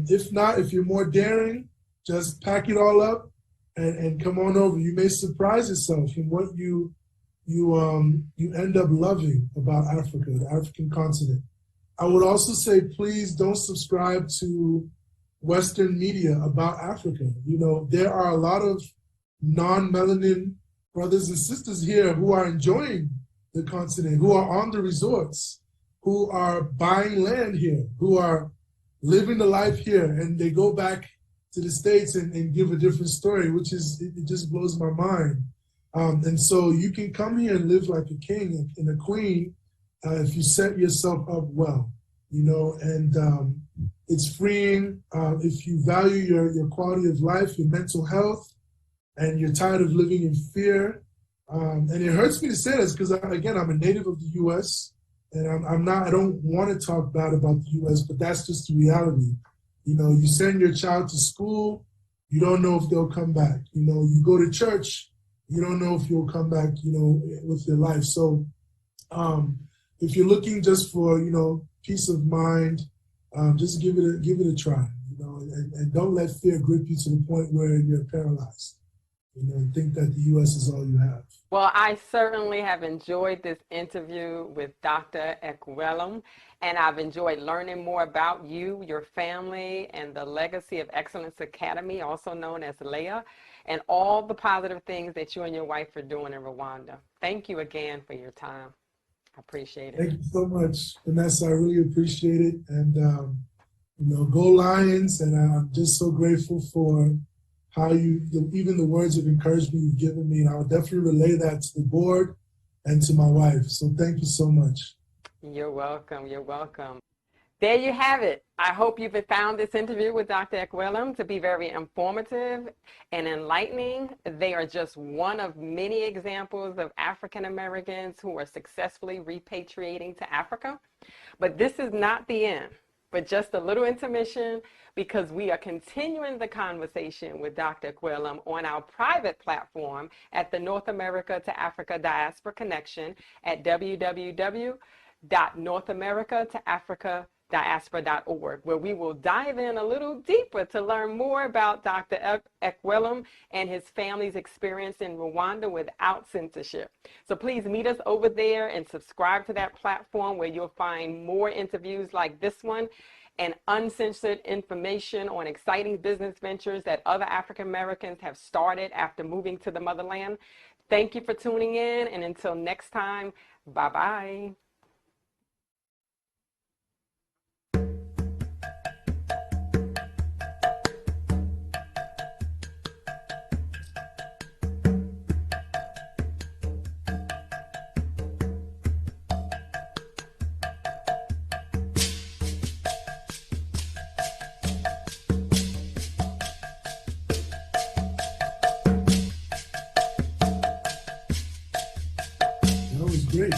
If not, if you're more daring, just pack it all up and come on over. You may surprise yourself in what you end up loving about Africa, the African continent. I would also say, please don't subscribe to Western media about Africa. There are a lot of non-melanin brothers and sisters here who are enjoying the continent, who are on the resorts, who are buying land here, who are living the life here, and they go back to the States and give a different story, which it just blows my mind. And so you can come here and live like a king and a queen if you set yourself up well, and it's freeing if you value your quality of life, your mental health, and you're tired of living in fear. And it hurts me to say this because, again, I'm a native of the U.S., and I don't want to talk bad about the U.S., but that's just the reality. You send your child to school, you don't know if they'll come back. You go to church, you don't know if you'll come back, with your life. So if you're looking just for, peace of mind, just give it a try, and don't let fear grip you to the point where you're paralyzed, and think that the U.S. is all you have. Well, I certainly have enjoyed this interview with Dr. Ekwelem, and I've enjoyed learning more about you, your family, and the Legacy of Excellence Academy, also known as LEA, and all the positive things that you and your wife are doing in Rwanda. Thank you again for your time. I appreciate it. Thank you so much, Vanessa. I really appreciate it. And, go Lions. And I'm just so grateful for how even the words of encouragement you've given me. And I'll definitely relay that to the board and to my wife. So thank you so much. You're welcome. You're welcome. There you have it. I hope you've found this interview with Dr. Ekwelem to be very informative and enlightening. They are just one of many examples of African Americans who are successfully repatriating to Africa. But this is not the end, but just a little intermission, because we are continuing the conversation with Dr. Ekwelem on our private platform at the North America to Africa Diaspora Connection at www.northamericatoafricadiaspora.org, where we will dive in a little deeper to learn more about Dr. Ekwelem and his family's experience in Rwanda without censorship. So please meet us over there and subscribe to that platform, where you'll find more interviews like this one and uncensored information on exciting business ventures that other African Americans have started after moving to the motherland. Thank you for tuning in, and until next time, bye-bye. That was great.